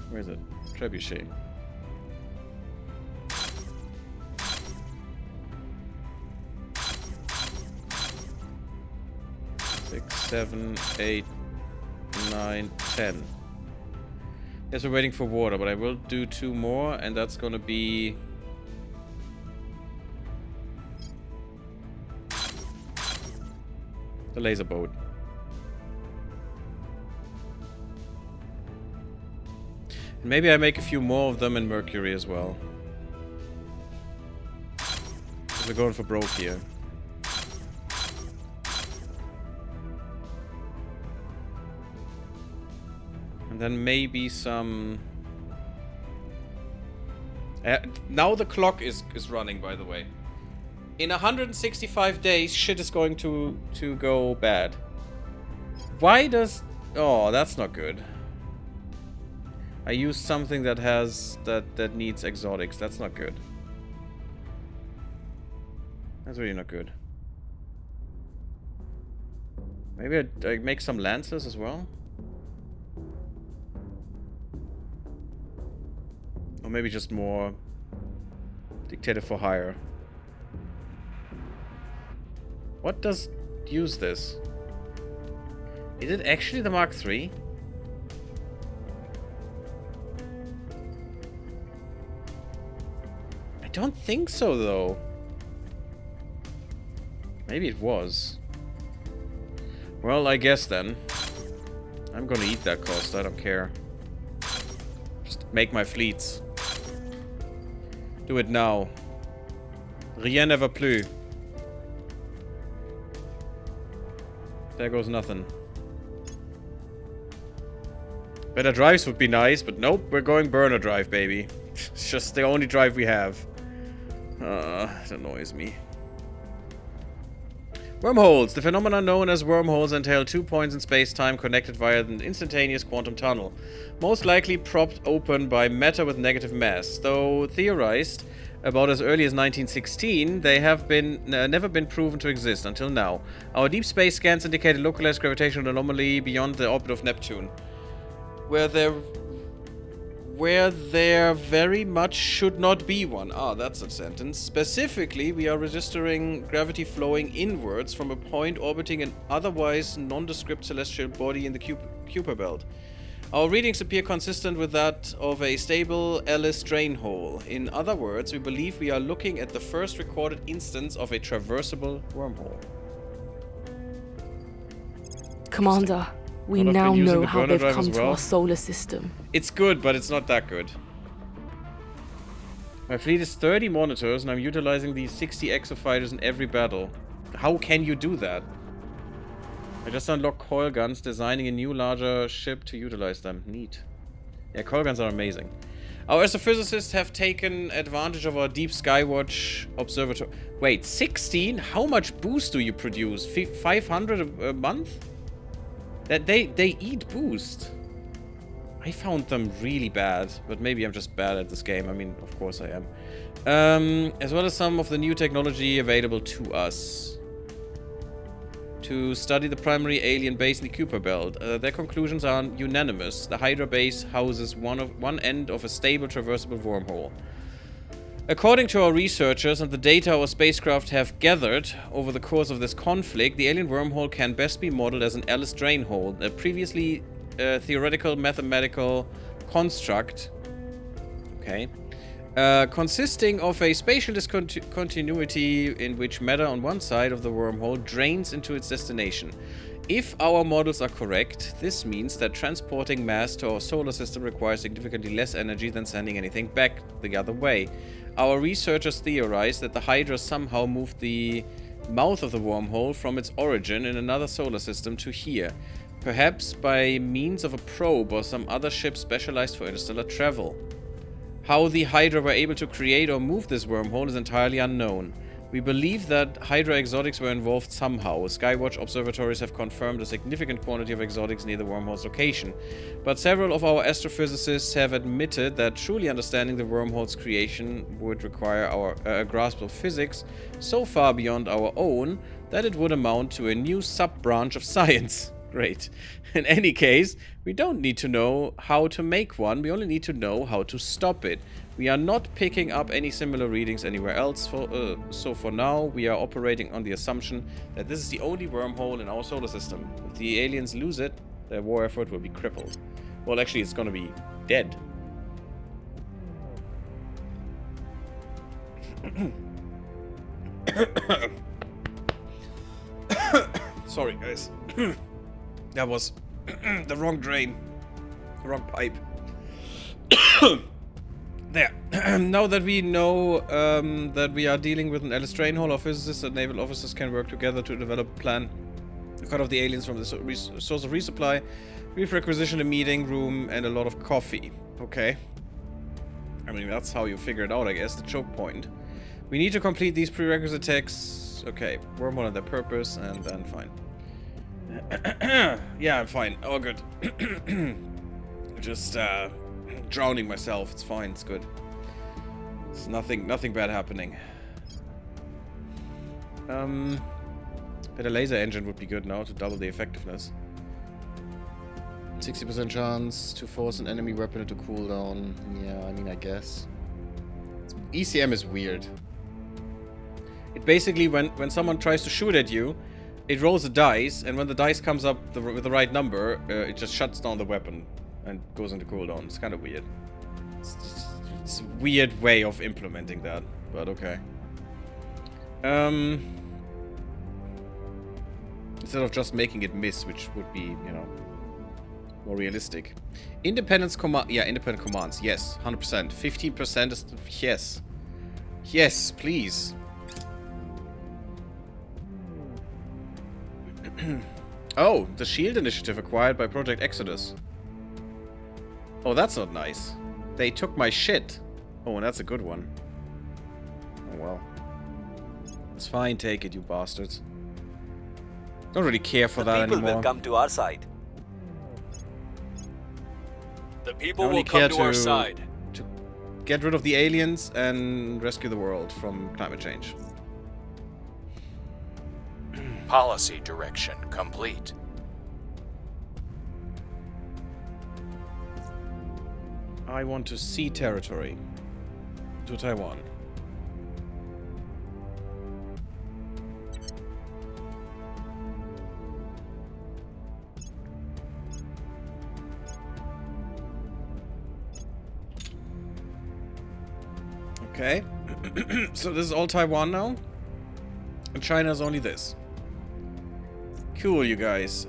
Where is it? Trebuchet. 7, 8, 9, 10. Yes, we're waiting for water, but I will do 2 more, and that's gonna be... the laser boat. And maybe I make a few more of them in Mercury as well. We're going for broke here. And then maybe some... now the clock is running, by the way. In 165 days, shit is going to go bad. Why does... oh, that's not good. I used something that has... that needs exotics. That's not good. That's really not good. Maybe I make some lancers as well? Or maybe just more dictator for hire. What does use this? Is it actually the Mark III? I don't think so, though. Maybe it was. Well, I guess then. I'm gonna eat that cost, I don't care. Just make my fleets. Do it now. Rien ne va plus. There goes nothing. Better drives would be nice, but nope, we're going burner drive, baby. It's just the only drive we have. It annoys me. Wormholes. The phenomena known as wormholes entail 2 points in space-time connected via an instantaneous quantum tunnel, most likely propped open by matter with negative mass. Though theorized about as early as 1916, they have never been proven to exist until now. Our deep space scans indicate a localized gravitational anomaly beyond the orbit of Neptune, where there very much should not be one. Ah, that's a sentence. Specifically, we are registering gravity flowing inwards from a point orbiting an otherwise nondescript celestial body in the Kuiper belt. Our readings appear consistent with that of a stable Ellis drain hole. In other words, we believe we are looking at the first recorded instance of a traversable wormhole. Commander, we Well, I've now been using know the how burner they've drive come as to well. our solar system. It's good, but it's not that good. My fleet is 30 monitors, and I'm utilizing these 60 exofighters in every battle. How can you do that? I just unlocked coil guns, designing a new, larger ship to utilize them. Neat. Yeah, coil guns are amazing. Our astrophysicists have taken advantage of our Deep Skywatch observatory. Wait, 16? How much boost do you produce? 500 a month? That they eat boost. I found them really bad, but maybe I'm just bad at this game. I mean, of course I am. As well as some of the new technology available to us. To study the primary alien base in the Kuiper belt. Their conclusions are unanimous. The Hydra base houses one end of a stable traversable wormhole. According to our researchers and the data our spacecraft have gathered over the course of this conflict, the alien wormhole can best be modeled as an Ellis drain hole, a previously theoretical mathematical construct. Okay. Consisting of a spatial discontinuity in which matter on one side of the wormhole drains into its destination. If our models are correct, this means that transporting mass to our solar system requires significantly less energy than sending anything back the other way. Our researchers theorize that the Hydra somehow moved the mouth of the wormhole from its origin in another solar system to here, perhaps by means of a probe or some other ship specialized for interstellar travel. How the Hydra were able to create or move this wormhole is entirely unknown. We believe that Hydra exotics were involved somehow. Skywatch observatories have confirmed a significant quantity of exotics near the wormhole's location. But several of our astrophysicists have admitted that truly understanding the wormhole's creation would require a grasp of physics so far beyond our own that it would amount to a new sub-branch of science. Great. In any case, we don't need to know how to make one. We only need to know how to stop it. We are not picking up any similar readings anywhere else. So for now, we are operating on the assumption that this is the only wormhole in our solar system. If the aliens lose it, their war effort will be crippled. Well, actually, it's gonna be dead. Sorry, guys. That was the wrong drain. The wrong pipe. There. Now that we know that we are dealing with an Alice drain hole, our physicists and naval officers can work together to develop a plan to cut off the aliens from the source of resupply. We've requisitioned a meeting room and a lot of coffee. Okay. I mean, that's how you figure it out, I guess. The choke point. We need to complete these prerequisite texts. Okay. Wormhole and their purpose, and then fine. Yeah, I'm fine. Oh, good. Just drowning myself. It's fine. It's good. There's nothing bad happening. Better laser engine would be good now to double the effectiveness. 60% chance to force an enemy weapon into cooldown. Yeah, I mean, I guess. ECM is weird. It basically, when someone tries to shoot at you, it rolls a dice, and when the dice comes up with the right number, it just shuts down the weapon and goes into cooldown. It's kind of weird. It's a weird way of implementing that, but okay. Instead of just making it miss, which would be, you know, more realistic. Independent commands. Yes, 100%. 15% is... Yes. Yes, please. Oh, the SHIELD initiative acquired by Project Exodus. Oh, that's not nice. They took my shit. Oh, and that's a good one. Oh, well. It's fine, take it, you bastards. Don't really care for that People anymore. will come to our side. The people I only will come care to our to- side. To get rid of the aliens and rescue the world from climate change. Policy direction complete. I want to see territory. To Taiwan. Okay. So this is all Taiwan now? And China's only this. Cool, you guys.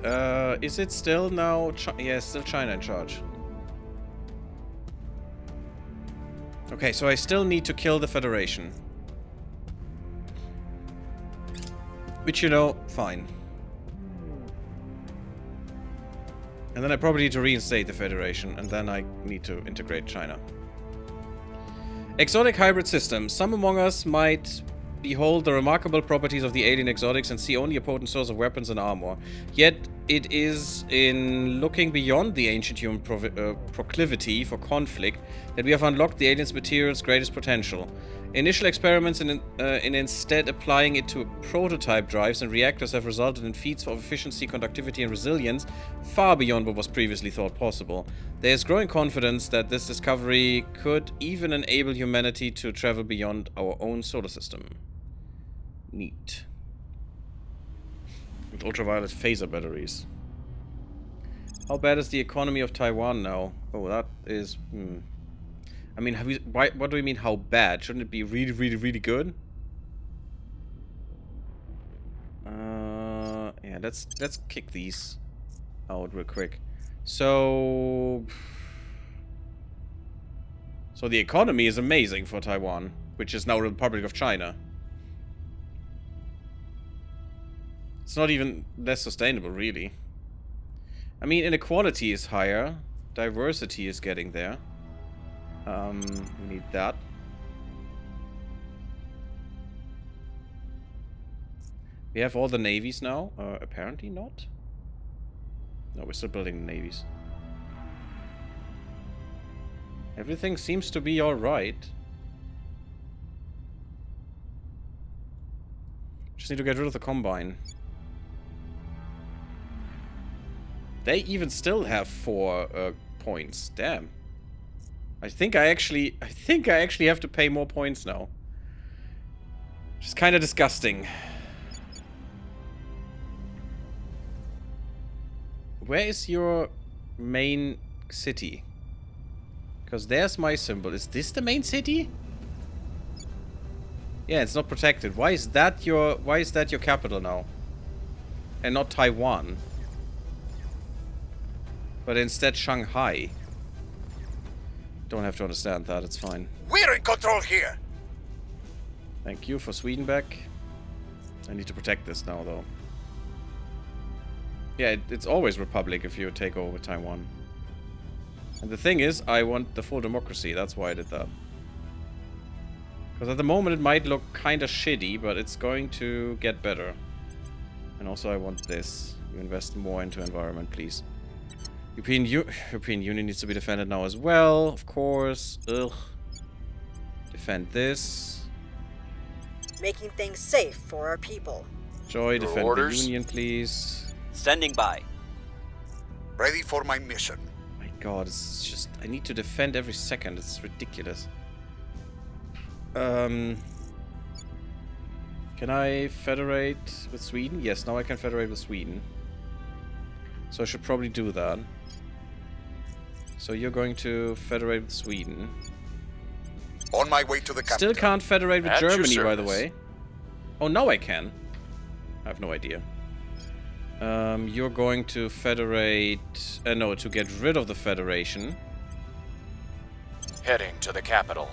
Is it still now... yeah, still China in charge. Okay, so I still need to kill the Federation. Which, you know, fine. And then I probably need to reinstate the Federation, and then I need to integrate China. Exotic hybrid system. Some among us might behold the remarkable properties of the alien exotics and see only a potent source of weapons and armor. Yet, it is in looking beyond the ancient human proclivity for conflict that we have unlocked the aliens' material's greatest potential. Initial experiments in instead applying it to prototype drives and reactors have resulted in feats of efficiency, conductivity, and resilience far beyond what was previously thought possible. There is growing confidence that this discovery could even enable humanity to travel beyond our own solar system. Neat. With ultraviolet phaser batteries. How bad is the economy of Taiwan now? Oh, that is... I mean, what do we mean, how bad? Shouldn't it be really, really, really good? Yeah, let's kick these out real quick. So the economy is amazing for Taiwan, which is now the Republic of China. It's not even less sustainable, really. I mean, inequality is higher. Diversity is getting there. We need that. We have all the navies now. Apparently not. No, we're still building the navies. Everything seems to be alright. Just need to get rid of the Combine. They even still have 4 points. Damn. I think I actually have to pay more points now. Which is kind of disgusting. Where is your main city? Because there's my symbol. Is this the main city? Yeah, it's not protected. Why is that your capital now? And not Taiwan. But instead Shanghai. Don't have to understand that, it's fine. We're in control here. Thank you for Sweden back. I need to protect this now though. Yeah, it's always Republic if you take over Taiwan. And the thing is, I want the full democracy, that's why I did that. Because at the moment it might look kind of shitty, but it's going to get better. And also I want this. You invest more into environment, please. European Union needs to be defended now as well, of course. Ugh. Defend this. Making things safe for our people. Joy, defend orders? the Union, please. Standing by. Ready for my mission. My god, it's just... I need to defend every second. It's ridiculous. Can I federate with Sweden? Yes, now I can federate with Sweden. So I should probably do that. So you're going to federate with Sweden. On my way to the capital. Still can't federate with At your Germany, by the service. way. Oh, now I can. I have no idea. You're going to federate... no, to get rid of the Federation. Heading to the capital.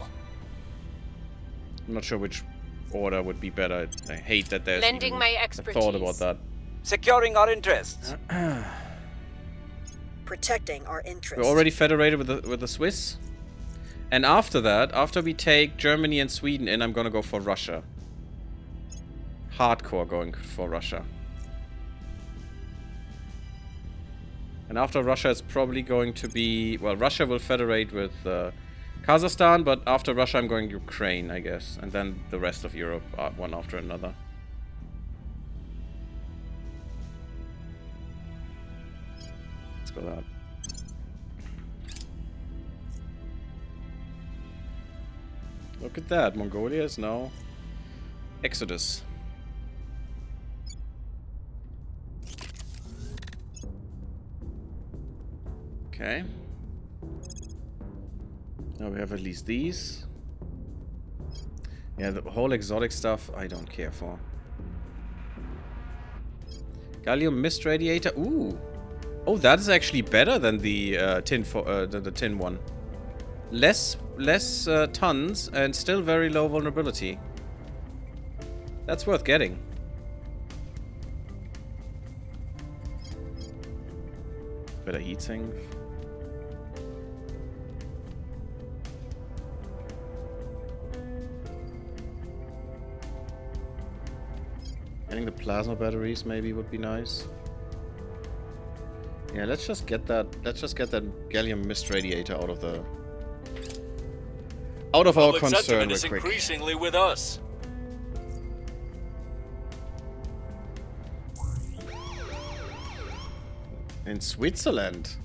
I'm not sure which order would be better. I hate that there's Lending even my a expertise. thought about that. Securing our interests. Protecting our interests. We're already federated with the Swiss. And after that, after we take Germany and Sweden in, I'm gonna go for Russia. Hardcore going for Russia. And after Russia, it's probably going to be... Well, Russia will federate with Kazakhstan, but after Russia, I'm going Ukraine, I guess. And then the rest of Europe, one after another. Let's go that. Look at that. Mongolia is now Exodus. Okay. Now we have at least these. Yeah, the whole exotic stuff I don't care for. Gallium mist radiator. Ooh. Oh, that is actually better than the tin one. Less tons and still very low vulnerability. That's worth getting. Better heatsink. Getting the plasma batteries maybe would be nice. Yeah, let's just get that gallium mist radiator out of our Public concern sentiment real is quick. increasingly with us. In Switzerland.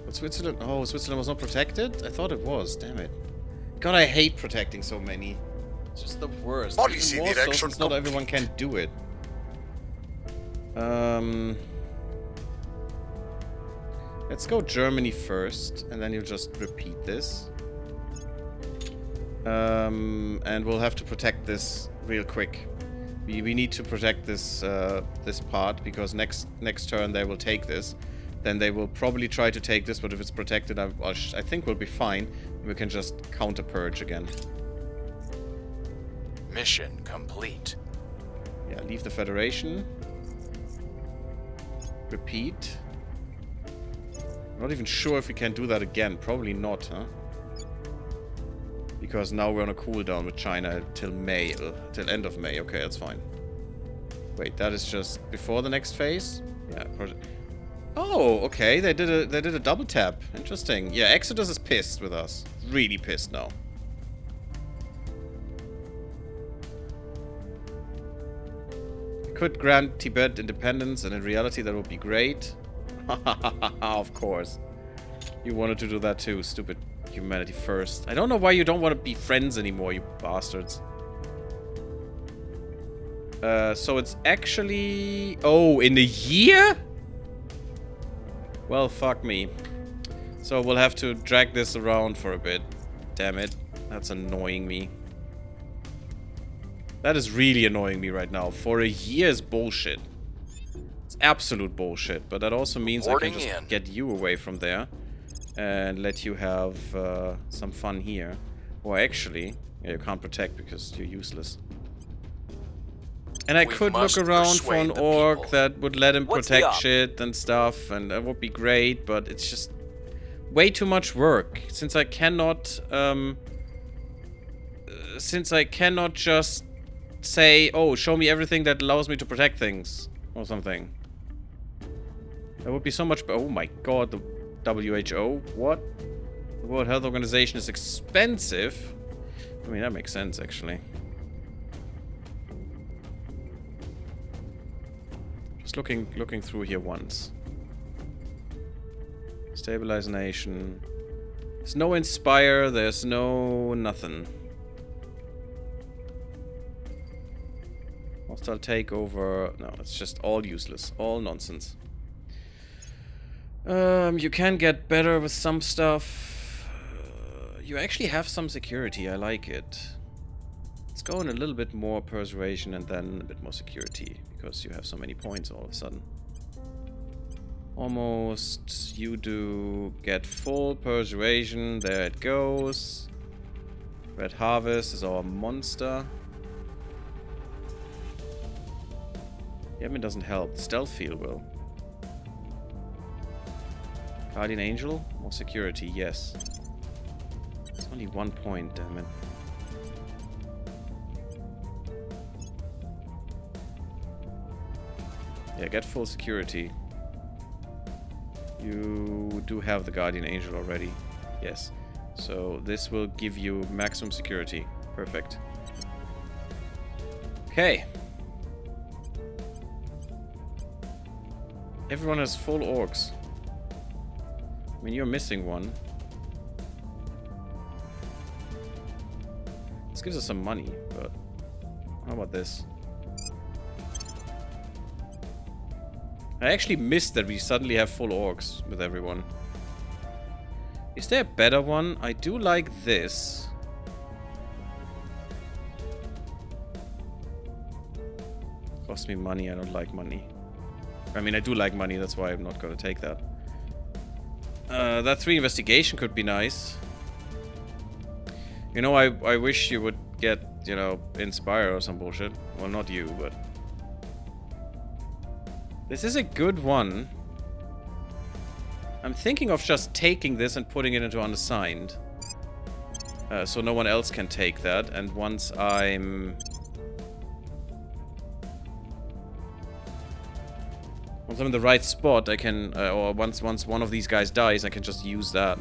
But Switzerland... Oh, Switzerland was not protected? I thought it was. Damn it. God, I hate protecting so many. It's just the worst. Policy Even more so direction since not everyone can do it. Let's go Germany first, and then you just repeat this. And we'll have to protect this real quick. We need to protect this this part, because next turn they will take this. Then they will probably try to take this, but if it's protected, I think we'll be fine. We can just counter-purge again. Mission complete. Yeah, leave the Federation. Repeat. I'm not even sure if we can do that again. Probably not, huh? Because now we're on a cooldown with China till May, till end of May. Okay, that's fine. Wait, that is just before the next phase? Yeah. Oh, okay. They did a double tap. Interesting. Yeah, Exodus is pissed with us. Really pissed now. could grant Tibet independence, and in reality that would be great. Of course. You wanted to do that too, stupid humanity first. I don't know why you don't want to be friends anymore, you bastards. So it's actually... Oh, in a year? Well, fuck me. So we'll have to drag this around for a bit. Damn it. That's annoying me. That is really annoying me right now. For a year is bullshit. It's absolute bullshit. But that also means I can just get you away from there. And let you have some fun here. Or actually, yeah, you can't protect because you're useless. And I could look around for an orc that would let him protect shit and stuff. And that would be great. But it's just way too much work. Since I cannot... just say, oh, show me everything that allows me to protect things. Or something. That would be so much... Oh my god, the WHO? What? The World Health Organization is expensive? I mean, that makes sense, actually. Just looking through here once. Stabilize nation. There's no inspire, there's no nothing. Hostile takeover. No, it's just all useless. All nonsense. You can get better with some stuff. You actually have some security. I like it. Let's go in a little bit more persuasion and then a bit more security. Because you have so many points all of a sudden. Almost. You do get full persuasion. There it goes. Red Harvest is our monster. Yemen doesn't help. Stealth field will. Guardian Angel? More security, yes. It's only 1 point, damn it. Yeah, get full security. You do have the Guardian Angel already. Yes. So this will give you maximum security. Perfect. Okay. Everyone has full orcs. I mean, you're missing one. This gives us some money, but how about this? I actually missed that we suddenly have full orcs with everyone. Is there a better one? I do like this. Cost me money, I don't like money. I mean, I do like money, that's why I'm not gonna take that. That 3 investigation could be nice. You know, I wish you would get, you know, inspire or some bullshit. Well, not you, but... This is a good one. I'm thinking of just taking this and putting it into unassigned. So no one else can take that, and once I'm... Once I'm in the right spot, I can, or once one of these guys dies, I can just use that.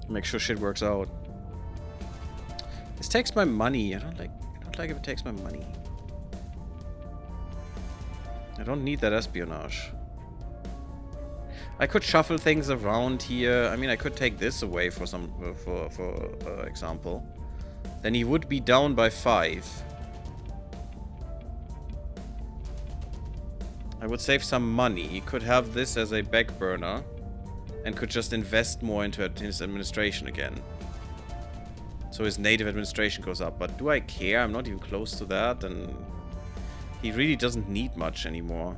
Make sure shit works out. This takes my money. I don't like if it takes my money. I don't need that espionage. I could shuffle things around here. I mean, I could take this away for some, for example. Then he would be down by 5. I would save some money. He could have this as a back burner and could just invest more into his administration again. So his native administration goes up. But do I care? I'm not even close to that, and he really doesn't need much anymore.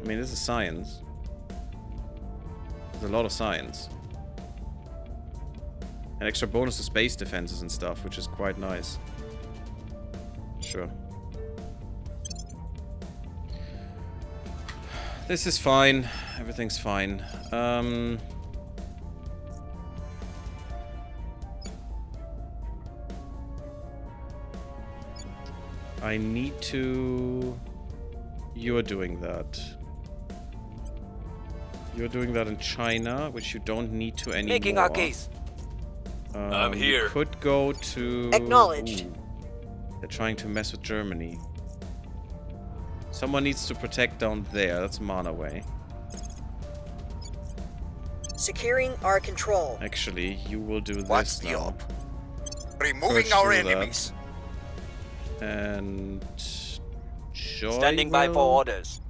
I mean, this is science. There's a lot of science. An extra bonus to space defenses and stuff, which is quite nice. Sure. This is fine. Everything's fine. I need to... You're doing that. You're doing that in China, which you don't need to anymore. Making our case. I'm here. You could go to... Acknowledged. Ooh. They're trying to mess with Germany. Someone needs to protect down there. That's Manaway. Securing our control. Actually, you will do What's this the now. op? Removing First our do that. enemies. And... Joy Standing by will- for orders.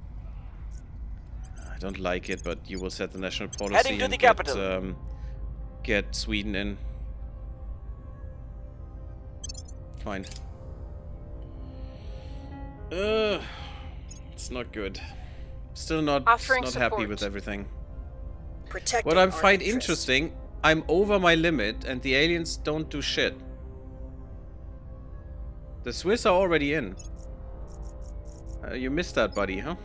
I don't like it, but you will set the national policy Heading to and the capital. get Sweden in. Fine. It's not good. Still not Offering happy support. with everything. Protecting What I our find interests. interesting, I'm over my limit and the aliens don't do shit. The Swiss are already in. You missed that, buddy, huh?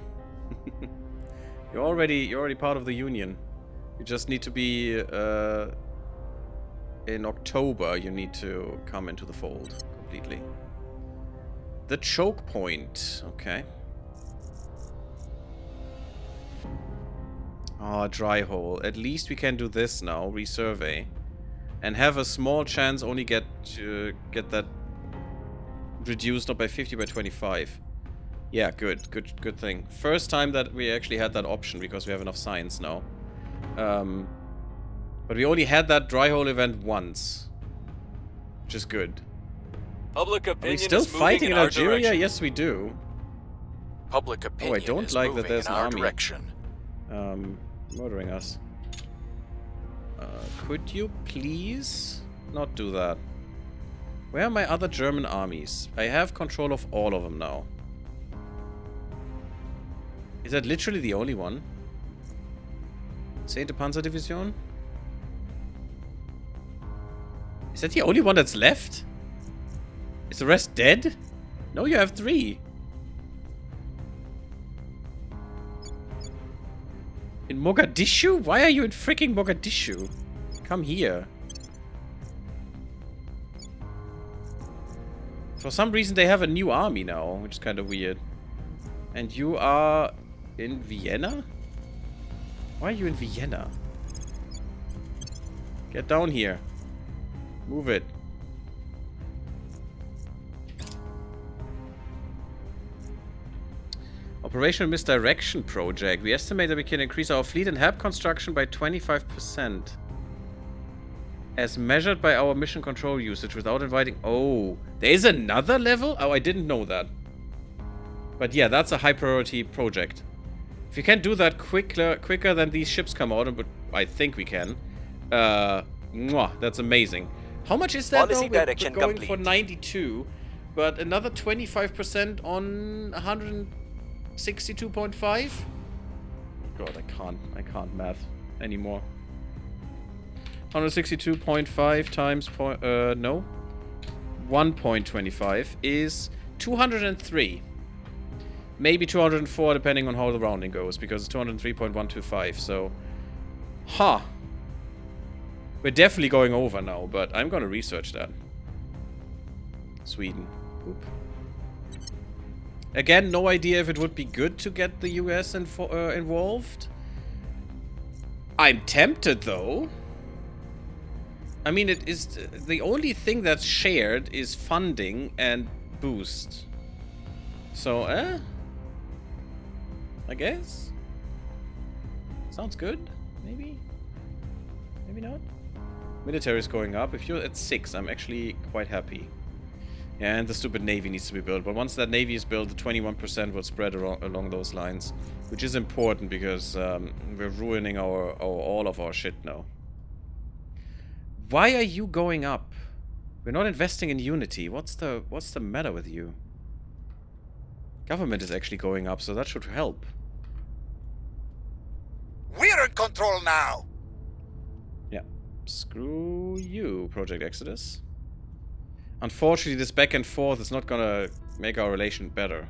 You're already part of the Union. You just need to be in October. You need to come into the fold completely. The choke point. Okay. Ah, dry hole. At least we can do this now. Resurvey, and have a small chance only get that reduced not by 50 by 25. Yeah, good thing. First time that we actually had that option because we have enough science now. But we only had that dry hole event once, which is good. Public Are opinion we still is moving fighting in our Algeria? direction. Yes, we do. Public opinion don't is like that moving there's in an our army. direction. Murdering us. Could you please not do that? Where are my other German armies? I have control of all of them now. Is that literally the only one? Zehnte Panzerdivision? Is that the only one that's left? Is the rest dead? No, you have 3. In Mogadishu? Why are you in freaking Mogadishu? Come here. For some reason they have a new army now, which is kind of weird. And you are in Vienna? Why are you in Vienna? Get down here. Move it. Operational Misdirection Project. We estimate that we can increase our fleet and help construction by 25%. As measured by our mission control usage without inviting... Oh, there is another level? Oh, I didn't know that. But yeah, that's a high priority project. If you can do that quicker than these ships come out, but I think we can. That's amazing. How much is that Policy though? We're direction going complete. for 92, but another 25% on 162.5? God, I can't math anymore. 162.5 times 1.25 is 203. Maybe 204 depending on how the rounding goes, because it's 203.125, so... We're definitely going over now, but I'm gonna research that. Sweden. Oop. Again, no idea if it would be good to get the US involved. I'm tempted, though. I mean, it is the only thing that's shared is funding and boost. So, I guess. Sounds good. Maybe. Maybe not. Military is going up. If you're at 6, I'm actually quite happy. Yeah, and the stupid navy needs to be built. But once that navy is built, the 21% will spread along those lines, which is important because we're ruining all of our shit now. Why are you going up? We're not investing in unity. What's the matter with you? Government is actually going up, so that should help. We're in control now. Yeah. Screw you, Project Exodus. Unfortunately, this back and forth is not gonna make our relation better.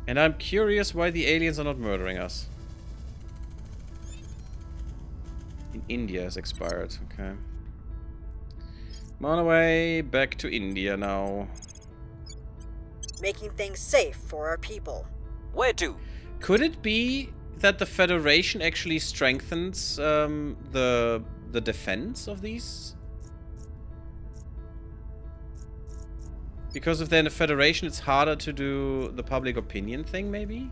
And I'm curious why the aliens are not murdering us. In India has expired, okay. I'm on our way back to India now. Making things safe for our people. Where to? Could it be that the Federation actually strengthens the defense of these? Because if they're in a Federation, it's harder to do the public opinion thing, maybe?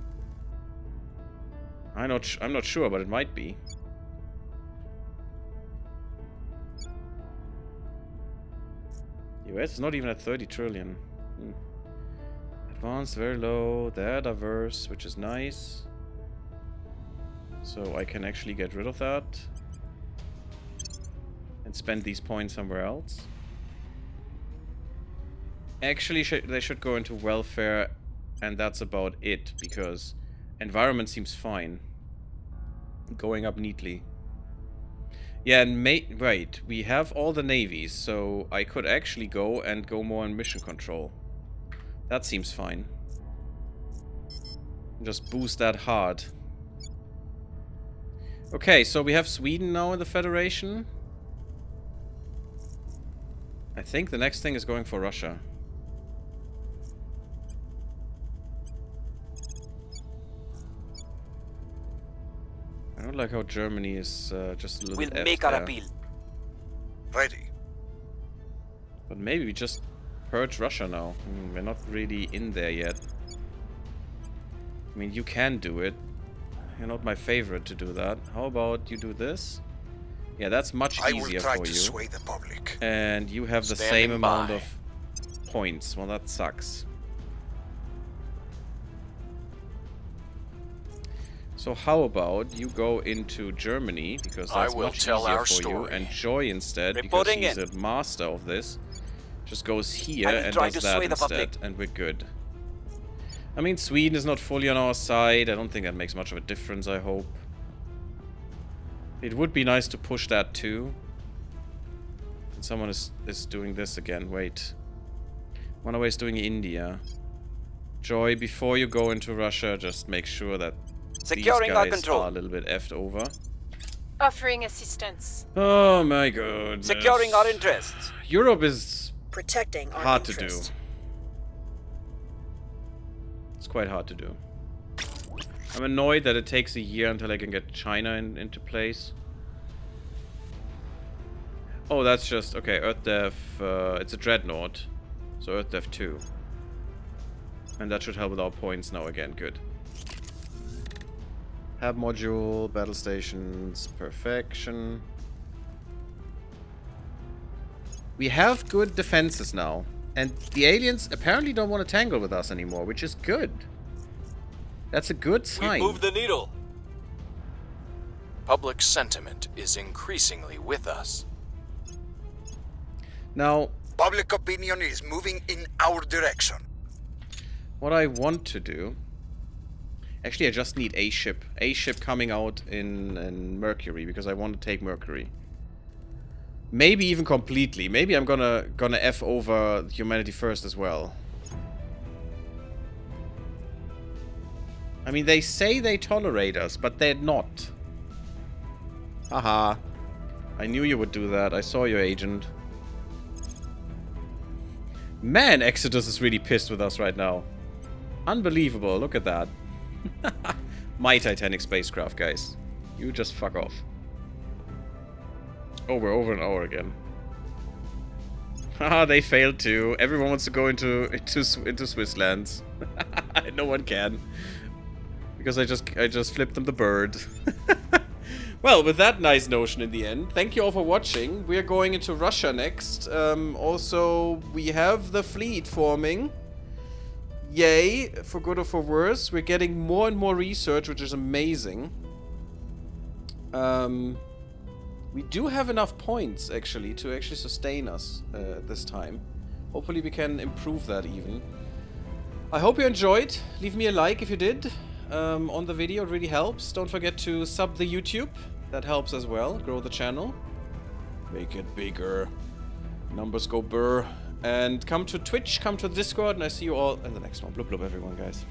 I'm not sure, but it might be. US is not even at 30 trillion. Advanced, very low. They're diverse, which is nice. So I can actually get rid of that. And spend these points somewhere else. Actually, they should go into welfare. And that's about it. Because environment seems fine. Going up neatly. Yeah, and wait, we have all the navies, so I could actually go more on mission control. That seems fine. Just boost that hard. Okay, so we have Sweden now in the Federation. I think the next thing is going for Russia. I don't like how Germany is just a little bit We'll make our appeal. Ready. But maybe we just purge Russia now. We're not really in there yet. I mean, you can do it. You're not my favorite to do that. How about you do this? Yeah, that's much I easier will try for to you. sway the public. And you have the Standing same amount by. of points. Well, that sucks. So how about you go into Germany, because I that's will much tell easier our for you, story. and Joy instead, Reporting because in. he's a master of this, just goes here I will and try does to that sway the instead, public. and we're good. I mean, Sweden is not fully on our side. I don't think that makes much of a difference, I hope. It would be nice to push that too. And someone is doing this again. Wait. One away is doing India. Joy, before you go into Russia, just make sure that Securing these our guys control. are a little bit effed over. Offering assistance. Oh my god. Securing our interests. Europe is Protecting our hard to do. interest. It's quite hard to do. I'm annoyed that it takes a year until I can get China into place. Oh, that's just... Okay, Earth Dev... it's a Dreadnought. So Earth Dev 2. And that should help with our points now again. Good. Hab module, battle stations, perfection. We have good defenses now. And the aliens apparently don't want to tangle with us anymore, which is good. That's a good sign. We moved the needle. Public sentiment is increasingly with us. Now, Public opinion is moving in our direction. what I want to do... Actually, I just need a ship. A ship coming out in Mercury, because I want to take Mercury. Maybe even completely. Maybe I'm gonna F over humanity first as well. I mean, they say they tolerate us, but they're not. Haha. I knew you would do that. I saw your agent. Man, Exodus is really pissed with us right now. Unbelievable. Look at that. My Titanic spacecraft, guys. You just fuck off. Oh, we're over an hour again. Haha, they failed too. Everyone wants to go into Swiss lands. No one can. Because I just flipped them the bird. Well, with that nice notion in the end, thank you all for watching. We're going into Russia next. Also, we have the fleet forming. Yay, for good or for worse. We're getting more and more research, which is amazing. We do have enough points, actually, to actually sustain us this time. Hopefully we can improve that even. I hope you enjoyed. Leave me a like if you did on the video. It really helps. Don't forget to sub the YouTube. That helps as well. Grow the channel. Make it bigger. Numbers go burr. And come to Twitch, come to Discord, and I see you all in the next one. Blub blub everyone, guys.